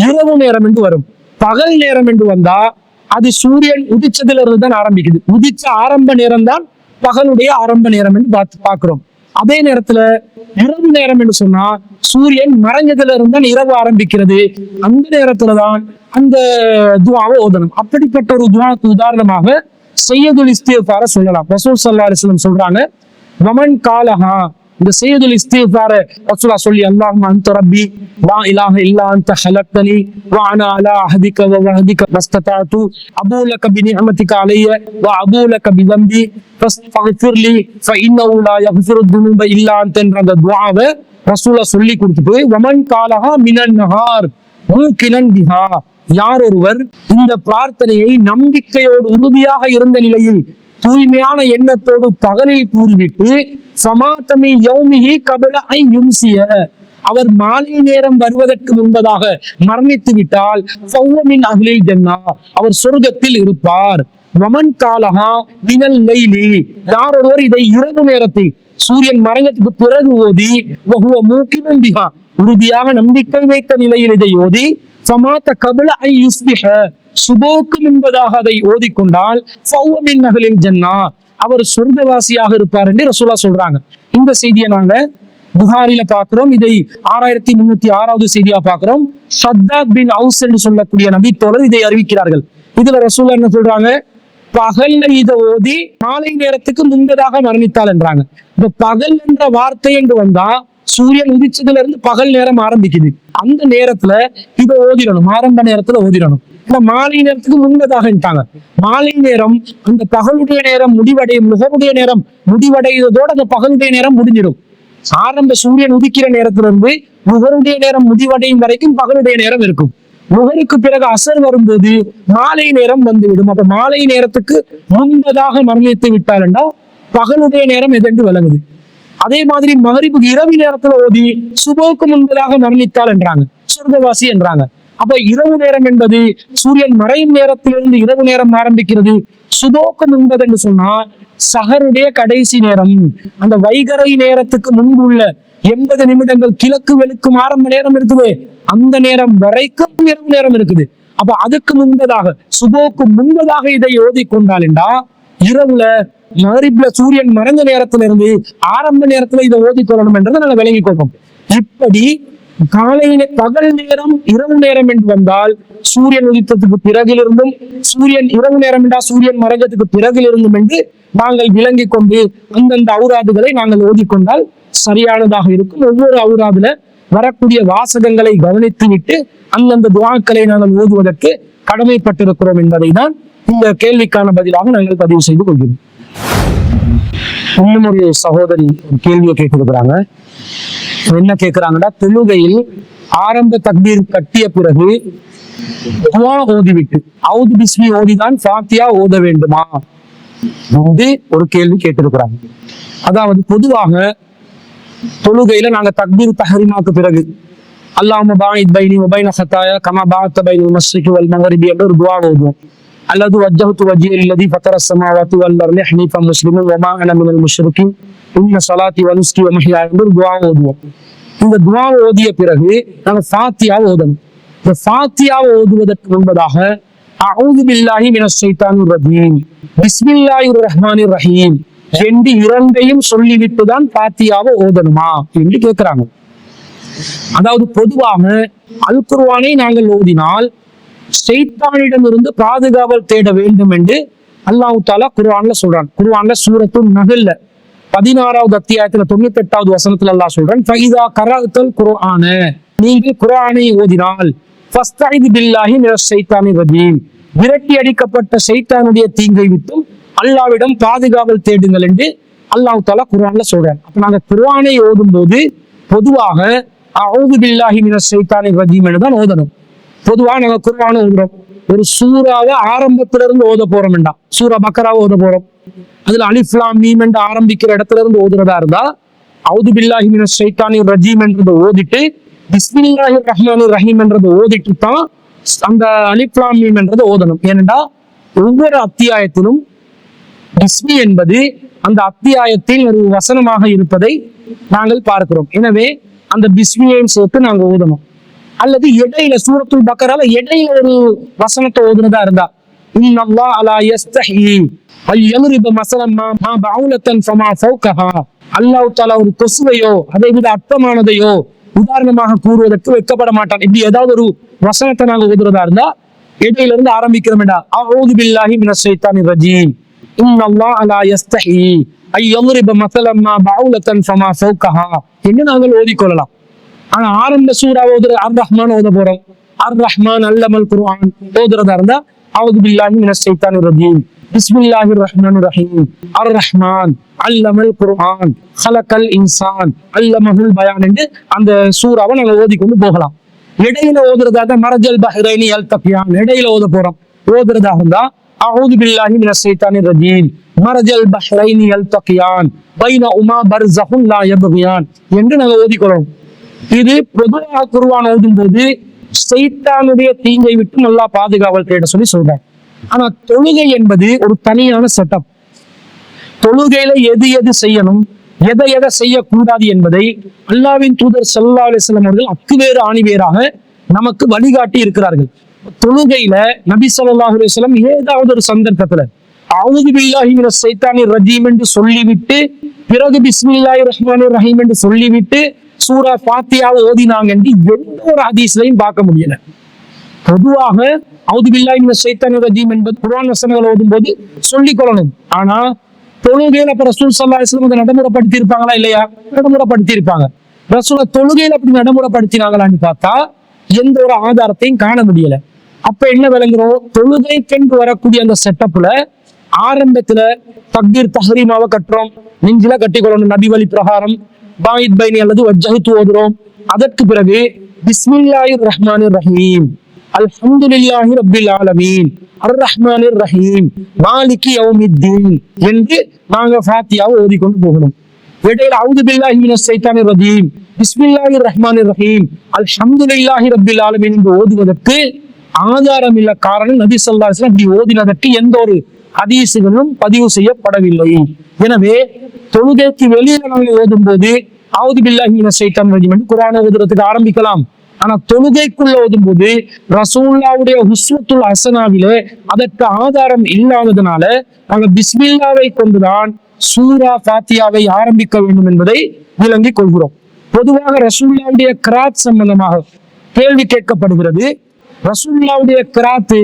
இரவு நேரம் என்று வரும். பகல் நேரம் என்று வந்தா அது சூரியன் உதிச்சதுல இருந்து தான் ஆரம்பிக்குது. உதிச்ச ஆரம்ப நேரம் தான் பகலுடைய ஆரம்ப நேரம் என்று பார்க்கிறோம். அதே நேரத்துல இரவு நேரம் என்று சொன்னா சூரியன் மறைஞ்சதுல இருந்தால் இரவு ஆரம்பிக்கிறது. அந்த நேரத்துலதான் அந்த துஆவை ஓதணும். அப்படிப்பட்ட ஒரு துஆக்கு உதாரணமாக சையதுல் இஸ்திக்ஃபார சொல்லலாம். ரசூல் ஸல்லல்லாஹு அலைஹி வஸல்லம் சொல்றாங்க, வமன் காலஹா, இந்த சையதுல் இஸ்திக்ஃபார ரசூலா சொல்லி, அல்லாஹும்ம அன்த ரப்பி லா இலாஹ இல்லா அன்த ஹலக்தனி வ அனா அலா அஹதிக வ வஹதிக மஸ்ததஅது அபூ லக பிநிஅமதிக அலைய வ அபூ லக பிதம்பி ஃபஸ்தக்ஃபிர்லி ஃபஇன்னஹு லா யக்ஃபிரு துனூப இல்லா அன்த என்ற அந்த துஆவை ரசூலா சொல்லி கொடுத்துட்டு, வமன் காலஹா மினன் நஹார் மூகினன் பிஹா, யார் ஒருவர் இந்த பிரார்த்தனையை நம்பிக்கையோடு உறுதியாக இருந்த நிலையில் தூய்மையான எண்ணத்தோடு பகலில் கூறிவிட்டு சமாத்தமி யௌமிஹி கபல ஐ யும்சிய, அவர் மாலை நேரம் வருவதற்கு முன்பதாக மரணித்து விட்டால் ஃபஹுவ மின் அஹ்லில் ஜன்னah, அவர் சொர்க்கத்தில் இருப்பார். வமன் காலஹா மினல் லைலி, யார் ஒருவர் இதை இரவு நேரத்தில் சூரியன் மறைஞ்சதுக்கு பிறகு ஓதி வஹுவ மூகினன் பிஹா, உறுதியாக நம்பிக்கை வைத்த நிலையில் இதை ஓதி சமாத்த கபல ஐ யுஸ்பிஹ, சுபோக்கு முன்பதாக அதை ஓதிக்கொண்டால் ஃபஹுவ மின் அஹ்லில் ஜன்னah, அவர் சொர்க்கவாசியாக இருப்பார் என்று ரசூலா சொல்றாங்க. இந்த செய்தியை நாங்க புகாரில பார்க்கிறோம். இதை 6306வது செய்தியா பார்க்கிறோம். ஷத்தாத் பின் அவுஸ் என்று சொல்லக்கூடிய நபி தோழர் இதை அறிவிக்கிறார்கள். இதுல ரசூலா என்ன சொல்றாங்க, பகல்ல இதை ஓதி மாலை நேரத்துக்கு முன்பதாக மரணித்தால் என்றாங்க. இப்ப பகல் என்ற வார்த்தை என்று வந்தா சூரியன் உதிச்சதுல இருந்து பகல் நேரம் ஆரம்பிக்குது. அந்த நேரத்துல இதை ஓதிடணும், ஆரம்ப நேரத்துல ஓதிடணும். மாலை நேரத்துக்கு முன்பதாக மாலை நேரம் அந்த பகலுடைய நேரம் முடிவடையும், முகருடைய நேரம் முடிவடைவதோடு அந்த பகலுடைய நேரம் முடிஞ்சிடும். ஆரம்ப சூரியன் உதிக்கிற நேரத்திலிருந்து முகருடைய நேரம் முடிவடையும் வரைக்கும் பகலுடைய நேரம் இருக்கும். முகருக்கு பிறகு அசர் வரும்போது மாலை நேரம் வந்துவிடும். அப்ப மாலை நேரத்துக்கு முன்பதாக மரணித்து விட்டால் என்றால் பகலுடைய நேரம் எதென்று விளங்குது. அதே மாதிரி மகரிபுக்கு இரவு நேரத்துல ஓதி சுபோக்கு முன்பதாக மரணித்தால் என்றாங்க, சொர்க்கவாசி என்றாங்க. அப்ப இரவு நேரம் என்பது சூரியன் மறையும் நேரத்திலிருந்து இரவு நேரம் ஆரம்பிக்கிறது. சுபோக்கு முன்பது என்று சொன்னா சஹருடைய கடைசி நேரம், அந்த வைகரை நேரத்துக்கு முன்பு உள்ள 80 நிமிடங்கள் கிழக்கு வெளுக்கும் ஆரம்ப நேரம் இருக்குது, அந்த நேரம் வரைக்கும் இரவு நேரம் இருக்குது. அப்ப அதுக்கு முன்பதாக சுபோக்கு முன்பதாக இதை ஓதி கொண்டால் என்றா இரவுல மகரிப்ல சூரியன் மறைஞ்ச நேரத்துல இருந்து ஆரம்ப நேரத்துல இதை ஓதி கொள்ளணும் என்றதை நாங்க விளங்கி கொள்வோம். இப்படி காலையில பகல் நேரம் இரவு நேரம் என்று வந்தால் சூரியன் உதித்ததுக்கு பிறகிலிருந்தும், சூரியன் இரவு நேரம் என்றால் சூரியன் மறைஞ்சதுக்கு பிறகிலிருந்தும் என்று நாங்கள் விளங்கி கொண்டு அந்தந்த அவுராதுகளை நாங்கள் ஓதிக்கொண்டால் சரியானதாக இருக்கும். ஒவ்வொரு அவுராதுல வரக்கூடிய வாசகங்களை கவனித்து விட்டு அந்தந்த துஆக்களை நாங்கள் ஓதுவதற்கு கடமைப்பட்டிருக்கிறோம் என்பதை தான் இந்த கேள்விக்கான பதிலாக நாங்கள் பதிவு செய்து கொள்கிறோம். இன்னும் ஒரு சகோதரி ஒரு கேள்வியை கேட்டிருக்கிறாங்க. என்ன கேட்கிறாங்கன்னா, தொழுகையில் ஆரம்ப தக்பீர் கட்டிய பிறகு துஆ ஓதிவிட்டு அவுது பிஸ்மி ஓதிதான் ஃபாத்தியா ஓத வேண்டுமா என்று ஒரு கேள்வி கேட்டிருக்கிறாங்க. அதாவது பொதுவாக தொழுகையில நாங்க தக்பீர் தஹ்ரீமாக்கு பிறகு அல்லாஹும்ம பாஇத் பைனி வ பைன ஹதாயா கமா பஅத்த பைனல் மஷ்ரிகி வல் மக்ரிபி என்ற ஒரு துஆ ஓதுவோம். அல்லது வஜ்ஜஹ்து வஜ்ஹிய லில்லதி ஃபத்தர ஸமாவாத்தி வல் அர்தி ஹனீஃபன் முஸ்லிமன் வ மா அன மினல் முஷ்ரிகீன் இன்ன ஸலாத்தி வ நுஸ்கி வ மஹ்யாய என்ற ஒரு துஆ ஓதுவோம். இந்த துஆ ஓதிய பிறகு நாங்க ஃபாத்தியா ஓதணும். இந்த ஃபாத்தியா ஓதுவதற்கு முன்பதாக அஊது பில்லாஹி மினஷ் ஷைத்தானிர் ரஜீம் பிஸ்மில்லாஹிர் ரஹ்மானிர் ரஹீம் என்று இரண்டையும் சொல்லிவிட்டு தான் ஃபாத்தியாவை ஓதணுமா என்று கேட்கிறாங்க. அதாவது பொதுவாக அல் குர்ஆனை நாங்கள் ஓதினால் ஷைத்தானிடமிருந்து பாதுகாவல் தேட வேண்டும் என்று அல்லாஹ் தஆலா குர்ஆன்ல சொல்றான். குர்ஆன்ல சூரத்துன் நஹ்ல்ல 16வது அத்தியாயத்துல 98வது வசனத்துல அல்லாஹ் சொல்றான், ஃபஇதா கரஅத்தல் குர்ஆன, நீங்கள் குர்ஆனை ஓதினால் ஃபஸ்தஇது பில்லாஹி மினஷ் ஷைத்தானிர் ரஜீம், விரட்டி அடிக்கப்பட்ட ஷைத்தானுடைய தீங்கை விட்டும் அல்லாஹ்விடம் பாதுகாவல் தேடுங்கள் என்று அல்லாஹ் தஆலா குர்ஆன்ல சொல்றாங்க. அப்ப நாங்க குர்ஆனை ஓதும் போது பொதுவாக அஊது பில்லாஹி மினஷ் ஷைத்தானிர் ரஜீம் என்று தான் ஓதணும். பொதுவாக நாங்க குர்ஆனை ஓதுறோம், ஒரு சூறாவை ஆரம்பத்திலிருந்து ஓத போறோம் வேண்டாம். சூரா பக்கராவை ஓத போறோம், அதுல அலிஃப் லாம் மீம் என்று ஆரம்பிக்கிற இடத்துல இருந்து ஓதுறதா இருந்தா அஊது பில்லாஹி மினஷ் ஷைத்தானிர் ரஜீம் என்றதை ஓதிட்டு பிஸ்மில்லாஹிர் ரஹ்மானிர் ரஹீம் என்றதை ஓதிட்டு தான் அந்த அலிஃப் லாம் மீம் என்றதை ஓதணும். ஏனென்றா ஒவ்வொரு அத்தியாயத்திலும் பிஸ்மி என்பது அந்த அத்தியாயத்தில் ஒரு வசனமாக இருப்பதை நாங்கள் பார்க்கிறோம். எனவே அந்த பிஸ்மியையும் சேர்த்து நாங்க ஓதணும். அல்லது இடையில சூரத்துல் பக்கரால இடையில ஒரு வசனத்தை ஓதுனதா இருந்தா இன்னல்லாஹ் அலா யஸ்தஹி அல் யம்ரிப மஸலன் மா பஅவுலத்தன் ஃபமா ஃபௌகஹா, அல்லாஹ் தஆலா ஒரு கொசுவையோ அதை விட அற்பமானதையோ உதாரணமாக கூறுவதற்கு வெட்கப்பட மாட்டான். இப்படி ஏதாவது ஒரு வசனத்தை நாங்க ஓதுறதா இருந்தா இடையில இருந்து ஆரம்பிக்கிறோம். அஊது பில்லாஹி மினஷ் ஷைத்தானிர் ரஜீம் இன்னல்லாஹ் அலா யஸ்தஹி அல் யம்ரிப மஸலன் மா பஅவுலத்தன் ஃபமா ஃபௌகஹா என்று நாங்கள் ஓதிக்கொள்ளலாம். ஆனா ஆரம்ப சூரா ஓதுற அர் ரஹ்மான் ஓத போறோம். அர் ரஹ்மான் அல்லமல் குர்ஆன் ஓதுறதா இருந்தா அஊது பில்லாஹி மினஷ் ஷைத்தானிர் ரஜீம் பிஸ்மில்லாஹிர் ரஹ்மானிர் ரஹீம் அர் ரஹ்மான் அல்லமல் குர்ஆன் ஹலக்கல் இன்சான் அல்லமஹுல் பயான் என்று அந்த சூறாவை நாங்க ஓதிக்கொண்டு போகலாம். இடையில ஓதுறதாக மரஜல் பஹ்ரைனி யல்தகியான் இடையில ஓத போறோம். ஓதுறதாக இருந்தா அஊது பில்லாஹி மினஷ் ஷைத்தானிர் ரஜீம் மரஜல் பஹ்ரைனி யல்தகியான் பைனஹுமா பர்ஸஹுன் லா யப்கியான் என்று நாங்க ஓதிக்கொள்றோம். இது பொதுவாக குர்ஆன் ஓதும் போது ஷைத்தானுடைய தீங்கை விட்டு நல்லா பாதுகாவல் தேட சொல்லி சொல்றாங்க. ஆனா தொழுகை என்பது ஒரு தனியான செட்டப். தொழுகையில எது எது செய்யணும், எதை எதை செய்யக்கூடாது என்பதை அல்லாஹ்வின் தூதர் ஸல்லல்லாஹு அலைஹி வஸல்லம் அவர்கள் அக்குவேறு ஆணிவேராக நமக்கு வழிகாட்டி இருக்கிறார்கள். தொழுகையில நபி ஸல்லல்லாஹு அலைஹி வஸல்லம் ஏதாவது ஒரு சந்தர்ப்பத்துல அஊது பில்லாஹி மினஷ் ஷைத்தானிர் ரஜீம் என்று சொல்லிவிட்டு பிறகு பிஸ்மில்லாஹிர் ரஹ்மானிர் ரஹீம் என்று சொல்லிவிட்டு சூரா ஃபாத்தியாவை ஓதினாங்க என்று எந்த ஒரு ஹதீஸ்லையும் பார்க்க முடியல. பொதுவாக அஊது பில்லாஹி மினஷ் ஷைத்தானிர் ரஜீம் என்பது குர்ஆன் வசனங்களை ஓதும் போது சொல்லிக் கொள்ளணும். ஆனா தொழுகையில அப்ப ரசூல் ஸல்லல்லாஹு அலைஹி வஸல்லம் நடைமுறைப்படுத்தி இருப்பாங்களா இல்லையா? நடைமுறைப்படுத்தி இருப்பாங்க. ரசூல தொழுகையில அப்படி நடைமுறைப்படுத்தினாங்களான்னு பார்த்தா எந்த ஒரு ஆதாரத்தையும் காண முடியல. அப்ப என்ன விளங்குறோம்? தொழுகைக்கென்று வரக்கூடிய அந்த செட்டப்ல ஆரம்பத்துல தக்பீர் தஹ்ரீமாவை கட்டுறோம், நெஞ்சில கட்டிக்கொள்ளணும் நபி வழி பிரகாரம், பாயித் பைனி அல்லது வஜ்ஜஹ்து ஓதுறோம். அதற்கு பிறகு பிஸ்மில்லாஹிர் ரஹ்மானிர் ரஹீம் அல்ஹம்துலில்லாஹி ரப்பில் ஆலமீன் அர் ரஹ்மானிர் ரஹீம் மாலிகி யௌமித்தீன் என்று நாங்க ஃபாத்தியாவை ஓதிக்கொண்டு போகணும். இடையில அஊது பில்லாஹி மினஷ் ஷைத்தானிர் ரஜீம் பிஸ்மில்லாஹிர் ரஹ்மானிர் ரஹீம் அல்ஹம்துலில்லாஹி ரப்பில் ஆலமீன் என்று ஓதுவதற்கு ஆதாரம் இல்ல. காரணம் நபி ஸல்லல்லாஹு அலைஹி வஸல்லம் இப்படி ஓதினதற்கு எந்த ஒரு ஹதீஸுகளும் பதிவு செய்யப்படவில்லை. எனவே தொழுகைக்கு வெளியில நாங்கள் ஓதும் போது அஊது பில்லாஹி மினஷ் ஷைத்தானிர் ரஜீம் என்று குர்ஆனை ஓதுறதுக்கு ஆரம்பிக்கலாம். ஆனா தொழுகைக்குள்ள ஓதும் போது ரசூலுல்லாஹ்வுடைய உஸ்வத்துல் ஹஸனாவிலே அதற்கு ஆதாரம் இல்லாததுனால நாங்கள் பிஸ்மில்லாவை கொண்டுதான் சூரா ஃபாத்தியாவை ஆரம்பிக்க வேண்டும் என்பதை விளங்கிக் கொள்கிறோம். பொதுவாக ரசூலுல்லாஹ்வுடைய கிராத் சம்பந்தமாக கேள்வி கேட்கப்படுகிறது. ரசூலுல்லாஹ்வுடைய கிராத்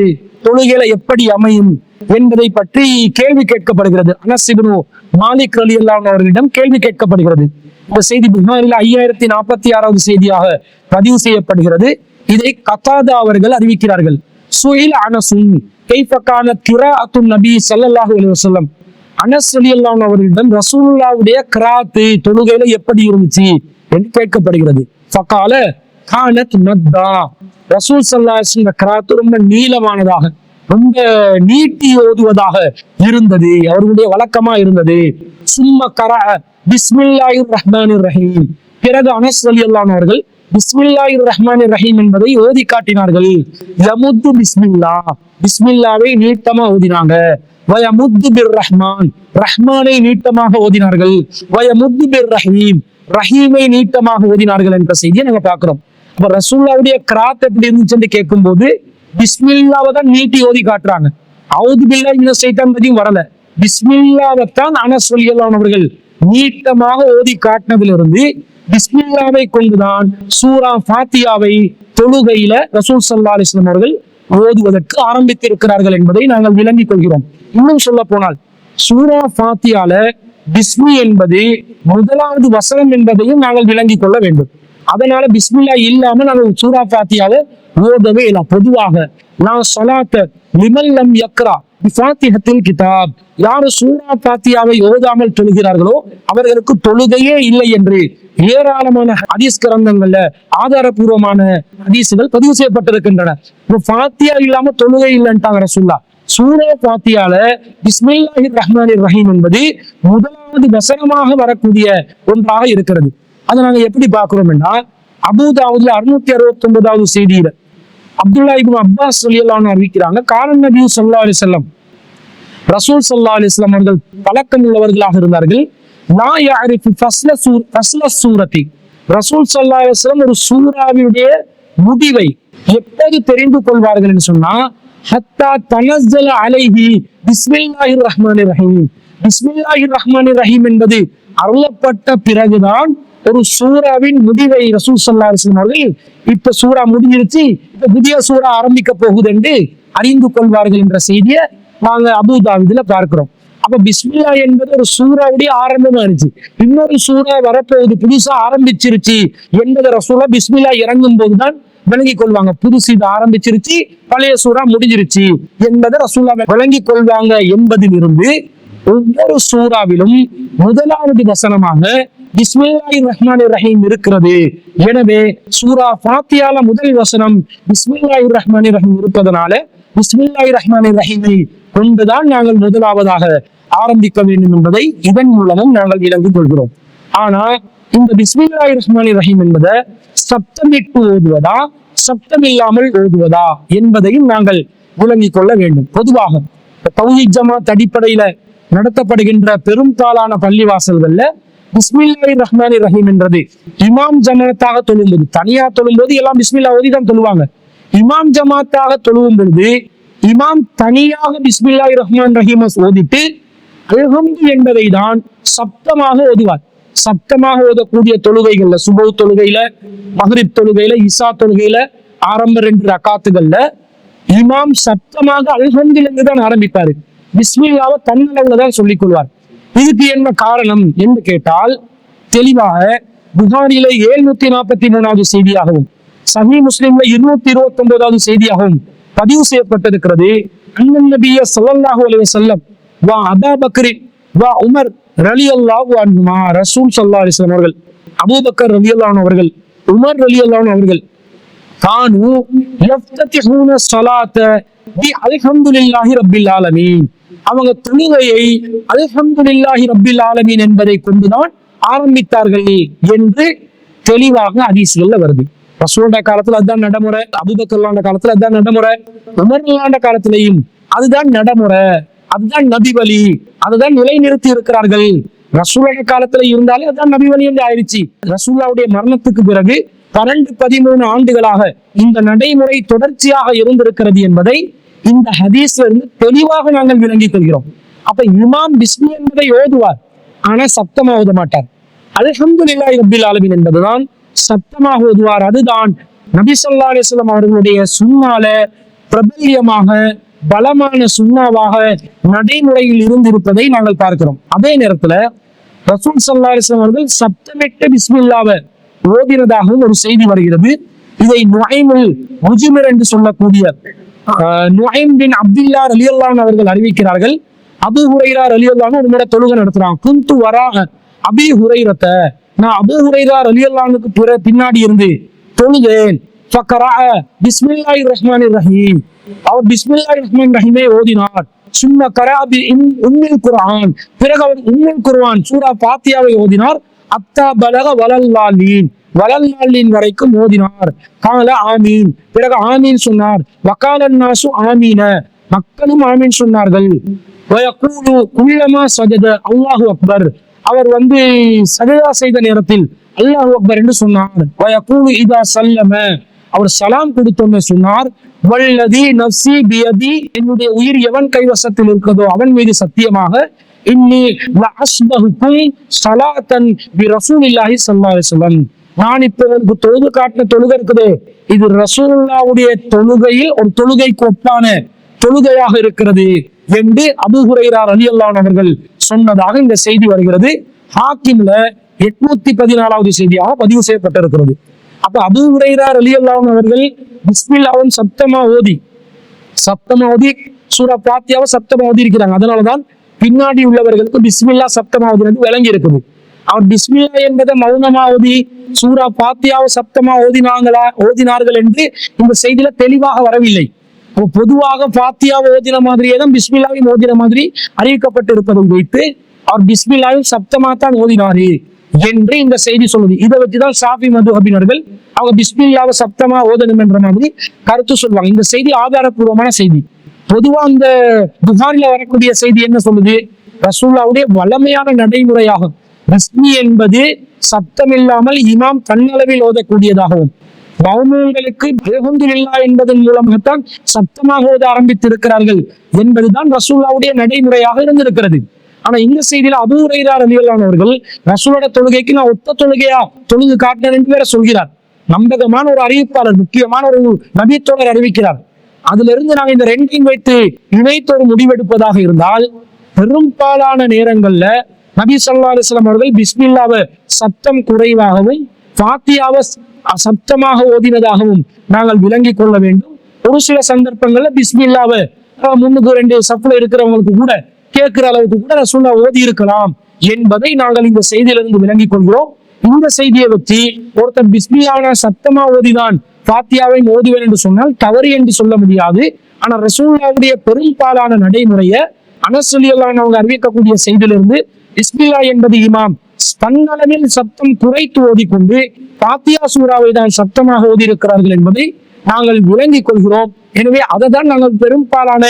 தொழுகையில எப்படி அமையும் என்பதை பற்றி கேள்வி கேட்கப்படுகிறது. அனஸ் இப்னு மாலிக் ரலியல்லாஹு அவர்களிடம் கேள்வி கேட்கப்படுகிறது. இந்த செய்தி புகாரில் 5046வது செய்தியாக பதிவு செய்யப்படுகிறது. இதை கதாதா அவர்கள் அறிவிக்கிறார்கள். சுயில் அனசுன் கைஃப கானத் கிராஅத்துன் நபி ஸல்லல்லாஹு அலைஹி வஸல்லம், அனஸ் ரலியல்லாஹு அவர்களிடம் ரசூலுல்லாஹ்வுடைய கிராத் தொழுகையில எப்படி இருந்துச்சு என்று கேட்கப்படுகிறது. ஃபகால கானத் மத்தா, ரசூல் ஸல்லல்லாஹு அலைஹி வஸல்லம் கிராத் ரொம்ப நீளமானதாக ரொம்ப நீட்டி ஓதுவதாக இருந்தது, அவர்களுடைய வழக்கமா இருந்தது. சும்ம கரஅ பிஸ்மில்லாஹிர் ரஹ்மானிர் ரஹீம், பிறகு அனஸ் ரலியல்லாஹு அவர்கள் பிஸ்மில்லாஹிர் ரஹ்மானிர் ரஹீம் என்பதை ஓதி காட்டினார்கள். யமுத்து பிஸ்மில்லா, பிஸ்மில்லாவை நீட்டமா ஓதினாங்க. வயமுத்து பிர் ரஹ்மான், ரஹ்மானை நீட்டமாக ஓதினார்கள். வயமுத்து பிர் ரஹீம், ரஹீமை நீட்டமாக ஓதினார்கள் என்ற செய்தியை நாங்க பார்க்கிறோம். அப்ப ரசூலுல்லாஹ்வுடைய கிராத் எப்படி இருந்துச்சுன்னு கேட்கும் போது பிஸ்மில்லாவை தான் நீட்டி ஓதி காட்டுறாங்க. அஊது பில்லாஹி மினஷ் ஷைத்தானிர் ரஜீம் வரல, பிஸ்மில்லாவை தான் அனஸ் ரலியல்லாஹு அவர்கள் நீட்டமாக ஓதி காட்டினதிலிருந்து பிஸ்மில்லாவை கொண்டுதான் சூரா ஃபாத்தியாவை தொழுகையில ரசூல் ஸல்லல்லாஹு அலைஹி வஸல்லம் அவர்கள் ஓதுவதற்கு ஆரம்பித்திருக்கிறார்கள் என்பதை நாங்கள் விளங்கிக் கொள்கிறோம். இன்னும் சொல்ல போனால் சூரா ஃபாத்தியால பிஸ்மி என்பது முதலாவது வசனம் என்பதையும் நாங்கள் விளங்கிக் கொள்ள வேண்டும். அதனால பிஸ்மில்லா இல்லாம நாங்க சூரா ஃபாத்தியாவை ஓதவே இல்லை. பொதுவாக நான் சொலாத்த லிமல்லம் யக்ரா ஃபாத்திஹத்தில் கிதாப், யாரு சூரா ஃபாத்தியாவை ஓதாமல் தொழுகிறார்களோ அவர்களுக்கு தொழுகையே இல்லை என்று ஏராளமான ஹதீஸ் கிரந்தங்கள்ல ஆதாரபூர்வமான ஹதீஸ்கள் பதிவு செய்யப்பட்டிருக்கின்றன. ஃபாத்தியா இல்லாம தொழுகை இல்லைன்ட்டாங்க ரசூல்லா. சூரா ஃபாத்தியால பிஸ்மில்லாஹிர் ரஹ்மானிர் ரஹீம் என்பது முதலாவது வசனமாக வரக்கூடிய ஒன்றாக இருக்கிறது. அதை நாங்க எப்படி பார்க்கிறோம்னா, அபூதாவுதுல 669வது செய்தியில அப்துல்லா இப்னு அப்பாஸ் ரலியல்லாஹு அன்ஹு அறிவிக்கிறாங்க, கான நபி ஸல்லல்லாஹு அலைஹி வஸல்லம், ரசூல் ஸல்லல்லாஹு அலைஹி வஸல்லம் அவர்கள் பழக்கம் உள்ளவர்களாக இருந்தார்கள். லா யஅரிஃபு ஃபஸ்ல சூரத்தி, ரசூல் ஸல்லல்லாஹு அலைஹி வஸல்லம் ஒரு சூராவினுடைய முடிவை எப்போது தெரிந்து கொள்வார்கள் என்று சொன்னா, ஹத்தா தனஸ்ஸல அலைஹி பிஸ்மில்லாஹிர் ரஹ்மானிர் ரஹீம், பிஸ்மில்லாஹிர் ரஹ்மானிர் ரஹீம் என்பது அருளப்பட்ட பிறகுதான் ஒரு சூராவின் முடிவை ரசூல் ஸல்லல்லாஹு அலைஹி வஸல்லம் அவர்கள் இப்ப சூரா முடிஞ்சிருச்சு, இப்ப புதிய சூரா ஆரம்பிக்க போகுது என்று அறிந்து கொள்வார்கள் என்ற செய்தியை நாங்க அபூதாவுதுல பார்க்கிறோம். அப்ப பிஸ்மில்லா என்பது ஒரு சூறாவுடைய ஆரம்பமா இருந்துச்சு. இன்னொரு சூறா வரப்போகுது, புதுசா ஆரம்பிச்சிருச்சு என்பதை ரசூலா பிஸ்மில்லா இறங்கும் போதுதான் விளங்கி கொள்வாங்க. புதுசு இது ஆரம்பிச்சிருச்சு, பழைய சூறா முடிஞ்சிருச்சு என்பதை ரசூலா விளங்கி கொள்வாங்க என்பதிலிருந்து ஒவ்வொரு சூறாவிலும் முதலாவது வசனமாக பிஸ்மில்லாஹிர் ரஹ்மானிர் ரஹீம் இருக்கிறது. எனவே சூரா ஃபாத்தியால முதல் வசனம் பிஸ்மில்லாஹிர் ரஹ்மானிர் ரஹீம் இருப்பதனால பிஸ்மில்லாஹிர் ரஹ்மானிர் ரஹீமை கொண்டுதான் நாங்கள் முதலாவதாக ஆரம்பிக்க வேண்டும் என்பதை இதன் மூலமும் நாங்கள் விளங்கிக் கொள்கிறோம். ஆனா இந்த பிஸ்மில்லாஹிர் ரஹ்மானிர் ரஹீம் என்பதை சப்தமிட்டு ஓதுவதா சப்தம் இல்லாமல் ஓதுவதா என்பதையும் நாங்கள் விளங்கிக் கொள்ள வேண்டும். பொதுவாக தௌஹீத் ஜமாத் அடிப்படையில நடத்தப்படுகின்ற பெரும்பாலான பள்ளிவாசல்கள்ல பிஸ்மில்லாஹிர் ரஹ்மானிர் ரஹீம் என்றது இமாம் ஜமாத்தாக தொழும்போது, தனியா தொழும்போது எல்லாம் பிஸ்மில்லா ஓதி தான் தொழுவாங்க. இமாம் ஜமாத்தாக தொழுவும் பொழுது இமாம் தனியாக பிஸ்மில்லாஹிர் ரஹ்மான் ரஹீம் ஓதிட்டு அல்ஹம்து என்பதை தான் சப்தமாக ஓதுவார். சப்தமாக ஓதக்கூடிய தொழுகைகள்ல, சுபஹ் தொழுகையில, மக்ரிப் தொழுகையில, இசா தொழுகையில, ஆரம்ப 2 ரக்காத்துகள்ல இமாம் சப்தமாக அல்ஹம்துலில்லாஹ் என்று தான் ஆரம்பிப்பாரு. பிஸ்மில்லாவை தன்னளவுல தான் சொல்லிக் கொள்வார். இதுக்கு என்ன காரணம் என்று கேட்டால், தெளிவாக புகாரில 743வது செய்தியாகவும் சஹீஹ் முஸ்லிம்ல 229வது செய்தியாகவும் பதிவு செய்யப்பட்டிருக்கிறது. அன்னன் நபிய ஸல்லல்லாஹு அலைஹி வஸல்லம் வா அபூ பக்ர் வா உமர் ரலியல்லாஹு அன்ஹுமா, ரசூல் ஸல்லல்லாஹு அலைஹி வஸல்லம் அவர்கள், அபூபக்கர் ரலியல்லாஹு அன்ஹு அவர்கள், உமர் ரலியல்லாஹு அன்ஹு அவர்கள் கானு யஃப்ததிஹூன ஸலாத பி அல்ஹம்துலில்லாஹி ரப்பில் ஆலமீன், அவங்க தொழுகையை அல்ஹம்துலில்லாஹி ரப்பில் ஆலமீன் என்பதை கொண்டுதான் ஆரம்பித்தார்கள் என்று தெளிவாக ஹதீஸ்கள்ல வருது. ரசூலுடைய காலத்துல அதுதான் நடைமுறை, அபூபக்கர் காலத்துல அதுதான் நடைமுறை, உமர் காலத்திலையும் அதுதான் நடைமுறை, அதுதான் நபி வழி, அதுதான் நிலைநிறுத்தி இருக்கிறார்கள். ரசூலுடைய காலத்துல இருந்தாலே அதுதான் நபி வழி என்று ஆயிடுச்சு. ரசூலுடைய மரணத்துக்கு பிறகு 12-13 ஆண்டுகளாக இந்த நடைமுறை தொடர்ச்சியாக இருந்திருக்கிறது என்பதை இந்த ஹதீஸ்ல இருந்து தெளிவாக நாங்கள் விளங்கிக் கொள்கிறோம். அப்ப இமாம் பிஸ்மி என்பதை ஓதுவார், ஆனா சப்தமா ஓத மாட்டார். அல்ஹம்துலில்லாஹி ரப்பில் ஆலமீன் என்பதுதான் சப்தமாக ஓதுவார். அதுதான் நபி ஸல்லல்லாஹு அலைஹி வஸல்லம் அவர்களுடைய சுன்னால பிரபல்யமாக பலமான சுன்னாவாக நடைமுறையில் இருந்திருப்பதை நாங்கள் பார்க்கிறோம். அதே நேரத்துல ரசூல் ஸல்லல்லாஹு அலைஹி வஸல்லம் அவர்கள் சப்தமிட்டு பிஸ்மில்லாவை ஓதினதாகவும் ஒரு செய்தி வருகிறது. இதை நுஐமுல் முஜ்மிர் என்று சொல்லக்கூடிய நுஐம் பின் அப்துல்லா ரலியல்லாஹு அன்ஹு அவர்கள் அறிவிக்கிறார்கள். அபூ ஹுரைரா ரலியல்லாஹு அன்ஹு ஒரு முறை தொழுகை நடத்துறாங்க. குந்து வராஹ அபீ ஹுரைரத, நான் அபூ ஹுரைரா ரலியல்லாஹு அன்ஹுக்கு பின்னாடி இருந்து தொழுதேன். ஃபக்ரஅ பிஸ்மில்லாஹிர் ரஹ்மானிர் ரஹீம், அவர் பிஸ்மில்லாஹிர் ரஹ்மானிர் ரஹீமை ஓதினார். சும்ம கரஅ பி உம்மில் குர்ஆன், பிறகு அவர் உம்முல் குர்ஆன் சூரா ஃபாத்தியாவை ஓதினார். அத்தா பலக வலல்லாலீன், வலல்லாலீன் வரைக்கும் ஓதினார். கால ஆமீன், பிறகு ஆமீன் சொன்னார். வகாலன் நாசு ஆமீன, மக்களும் ஆமீன் சொன்னார்கள். வயகூலு குல்லமா சஜத அல்லாஹு அக்பர், அவர் சஜதா செய்த நேரத்தில் அல்லாஹு அக்பர் என்று சொன்னார். வயகூலு இதா சல்லம, அவர் சலாம் கொடுத்தோன்னு சொன்னார். வல்லதி நஃப்ஸி பியதி, என்னுடைய உயிர் எவன் கைவசத்தில் இருக்கிறதோ அவன் மீது சத்தியமாக, இன்னி லஅஸ்பஹுக்கும் ஸலாத்தன் பி ரசூலில்லாஹி ஸல்லல்லாஹு அலைஹி வஸல்லம், நான் இப்போ உங்களுக்கு தொழுது காட்டின தொழுகை இருக்குது, இது ரசூலுல்லாஹ்வுடைய தொழுகையில் ஒரு தொழுகைக்கு ஒப்பான தொழுகையாக இருக்கிறது என்று அபூ ஹுரைரா ரலியல்லாஹு அன்ஹு அவர்கள் சொன்னதாக இந்த செய்தி வருகிறது. ஹாக்கிம்ல 814வது செய்தியாக பதிவு செய்யப்பட்டிருக்கிறது. அப்ப அபூ ஹுரைரா ரலியல்லாஹு அவர்கள் பிஸ்மில்லாவும் சப்தமா ஓதி சூரா ஃபாத்தியாவை சப்தமா ஓதி இருக்கிறாங்க. அதனாலதான் பின்னாடி உள்ளவர்களுக்கு பிஸ்மில்லா சப்தமா ஓதினது விளங்கி இருக்குது. அவர் பிஸ்மில்லா என்பதை மௌனமா ஓதி சூரா ஃபாத்தியாவை சப்தமா ஓதினார்கள் என்று இந்த செய்தியில தெளிவாக வரவில்லை. அப்ப பொதுவாக ஃபாத்தியாவை ஓதின மாதிரியே தான் பிஸ்மில்லாவையும் ஓதின மாதிரி அறிவிக்கப்பட்டிருப்பதை வைத்து அவர் பிஸ்மில்லாவையும் சப்தமா தான் ஓதினாரு என்று இந்த செய்தி சொல்லுது. இதை வச்சுதான் ஷாஃபி மதுஹபினர்கள் அவங்க பிஸ்மில்லாவை சப்தமா ஓதணும் என்ற மாதிரி கருத்து சொல்லுவாங்க. இந்த செய்தி ஆதாரப்பூர்வமான செய்தி. பொதுவா அந்த புகாரில வரக்கூடிய செய்தி என்ன சொல்லுது? ரசூலுல்லாஹ்வுடைய வளமையான நடைமுறையாகும் பிஸ்மி என்பது சப்தமில்லாமல் இமாம் தன்னளவில் ஓதக்கூடியதாகவும், மௌனங்களுக்கு அல்ஹம்துலில்லாஹ் என்பதன் மூலமாகத்தான் சப்தமாக ஓத ஆரம்பித்திருக்கிறார்கள் என்பதுதான் ரசூலுல்லாஹ்வுடைய நடைமுறையாக இருந்திருக்கிறது. ஆனா இந்த செய்தியில அபூ ஹுரைரா ரலியல்லாஹு அவர்கள் ரசூலோட தொழுகைக்கு நான் ஒத்த தொழுகையா தொழுது காட்டினேன் என்று வேற சொல்கிறார். நம்பகமான ஒரு அறிவிப்பாளர், முக்கியமான ஒரு நபித்தோழர் அறிவிக்கிறார். அதுல இருந்து நாங்க இந்த ரெண்டையும் வைத்து இணைத்து ஒரு முடிவெடுப்பதாக இருந்தால், பெரும்பாலான நேரங்கள்ல நபி ஸல்லல்லாஹு அலைஹி வஸல்லம் அவர்கள் பிஸ்மில்லாவை சத்தம் குறைவாகவும் ஃபாத்தியாவை சப்தமாக ஓதினதாகவும் நாங்கள் விளங்கிக் கொள்ள வேண்டும். ஒரு சில சந்தர்ப்பங்கள்ல பிஸ்மில்லாவை முன்னுக்கு 2 சஃப்ல இருக்கிறவங்களுக்கு கூட கேட்கிற அளவுக்கு கூட ரசூலுல்லாஹ் ஓதி இருக்கலாம் என்பதை நாங்கள் இந்த செய்தியிலிருந்து விளங்கிக் கொள்கிறோம். இந்த செய்தியை வச்சு ஒருத்தர் பிஸ்மில்லாவை சத்தமா ஓதிதான் ஃபாத்தியாவை ஓதுவேன் என்று சொன்னால் தவறு என்று சொல்ல முடியாது. ஆனா ரசூலுல்லாஹ்வுடைய பெரும்பாலான நடைமுறைய அனஸ் ரலியல்லாஹு அன்ஹு அறிவிக்கக்கூடிய செய்தியிலிருந்து பிஸ்மில்லா என்பது இமாம் தன்னளவில் சத்தம் குறைத்து ஓதிக்கொண்டு ஃபாத்தியா சூராவை தான் சத்தமாக ஓதி இருக்கிறார்கள் என்பதை நாங்கள் விளங்கிக் கொள்கிறோம். எனவே அதை தான் நாங்கள் பெரும்பாலான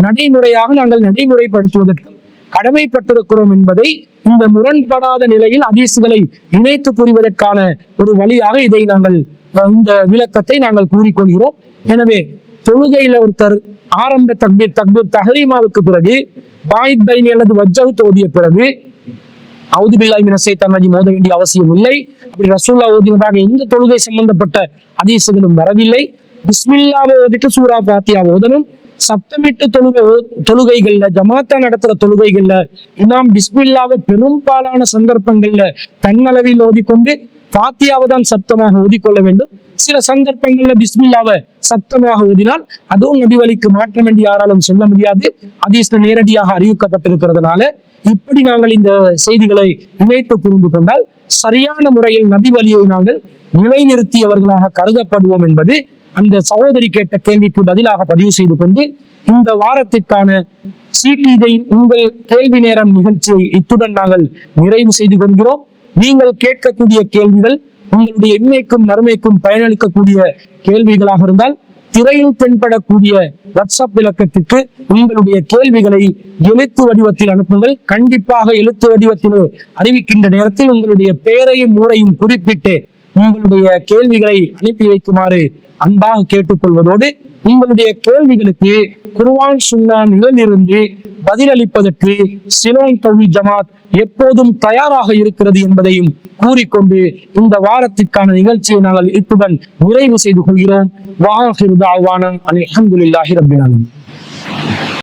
நடைமுறையாக நாங்கள் நடைமுறைப்படுத்துவதற்கு கடமைப்பட்டிருக்கிறோம் என்பதை இந்த முரண்படாத நிலையில் ஹதீஸ்களை இணைத்து புரிவதற்கான ஒரு வழியாக இதை நாங்கள் இந்த விளக்கத்தை நாங்கள் கூறிக்கொள்கிறோம். எனவே தொழுகையில ஒருத்தர் ஆரம்ப தக்பீர் தஹ்ரீமாவுக்கு பிறகு பாயித் பைனி அல்லது வஜ்ஜஹ் ஓதிய பிறகு அவுது பில்லாஹி மினஷ் ஷைத்தானிர் ரஜீம் ஓத வேண்டிய அவசியம் இல்லை. அப்படி ரசூலுல்லாஹ் ஓதினதாக எந்த தொழுகை சம்பந்தப்பட்ட ஹதீஸ்களும் வரவில்லை. பிஸ்மில்லாவை ஓதிட்டு சூரா ஃபாத்தியா ஓதணும். சப்தமிட்டு தொழுகைகள்ல ஜமாத்தா நடத்துற தொழுகைகள்ல இமாம் பிஸ்மில்லாவை பெரும்பாலான சந்தர்ப்பங்கள்ல தன்னளவில் ஓதிக்கொண்டு ஃபாத்தியாவை தான் சப்தமாக ஓதிக்கொள்ள வேண்டும். சில சந்தர்ப்பங்கள்ல பிஸ்மில்லாவை சப்தமாக ஓதினால் அதுவும் நபி வழிக்கு மாற்றம் என்று யாராலும் சொல்ல முடியாது. ஹதீஸ்ல நேரடியாக அறிவிக்கப்பட்டிருக்கிறதுனால இப்படி நாங்கள் இந்த செய்திகளை இணைத்து புரிந்து கொண்டால் சரியான முறையில் நபி வழியை நாங்கள் நிலைநிறுத்தியவர்களாக கருதப்படுவோம் என்பது அந்த சகோதரி கேட்ட கேள்விக்கு பதிலாக பதிவு செய்து கொண்டு இந்த வாரத்திற்கான சீட்டிதை உங்கள் கேள்வி நேரம் நிகழ்ச்சியை இத்துடன் நாங்கள் நிறைவு செய்து கொள்கிறோம். நீங்கள் கேட்கக்கூடிய கேள்விகள் உங்களுடைய இன்மைக்கும் நன்மைக்கும் பயனளிக்கக்கூடிய கேள்விகளாக இருந்தால் திரையில் தென்படக்கூடிய வாட்ஸ்அப் இலக்கத்திற்கு உங்களுடைய கேள்விகளை எழுத்து வடிவத்தில் அனுப்புங்கள். கண்டிப்பாக எழுத்து வடிவத்தில் அறிவிக்கின்ற நேரத்தில் உங்களுடைய பெயரையும் ஊரையும் குறிப்பிட்டு உங்களுடைய கேள்விகளை அனுப்பி வைக்குமாறு அன்பாக கேட்டுக்கொள்வதோடு உங்களுடைய கேள்விகளுக்கு குர்ஆன் சுன்னா நிலையிலிருந்து பதிலளிப்பதற்கு சிலோன் தௌஹீத் ஜமாத் எப்போதும் தயாராக இருக்கிறது என்பதையும் கூறிக்கொண்டு இந்த வாரத்திற்கான நிகழ்ச்சியை நாங்கள் இத்துடன் நிறைவு செய்து கொள்கிறோம். வஆகிரு தஅவானா அல்ஹம்துலில்லாஹி ரப்பில் ஆலமீன்.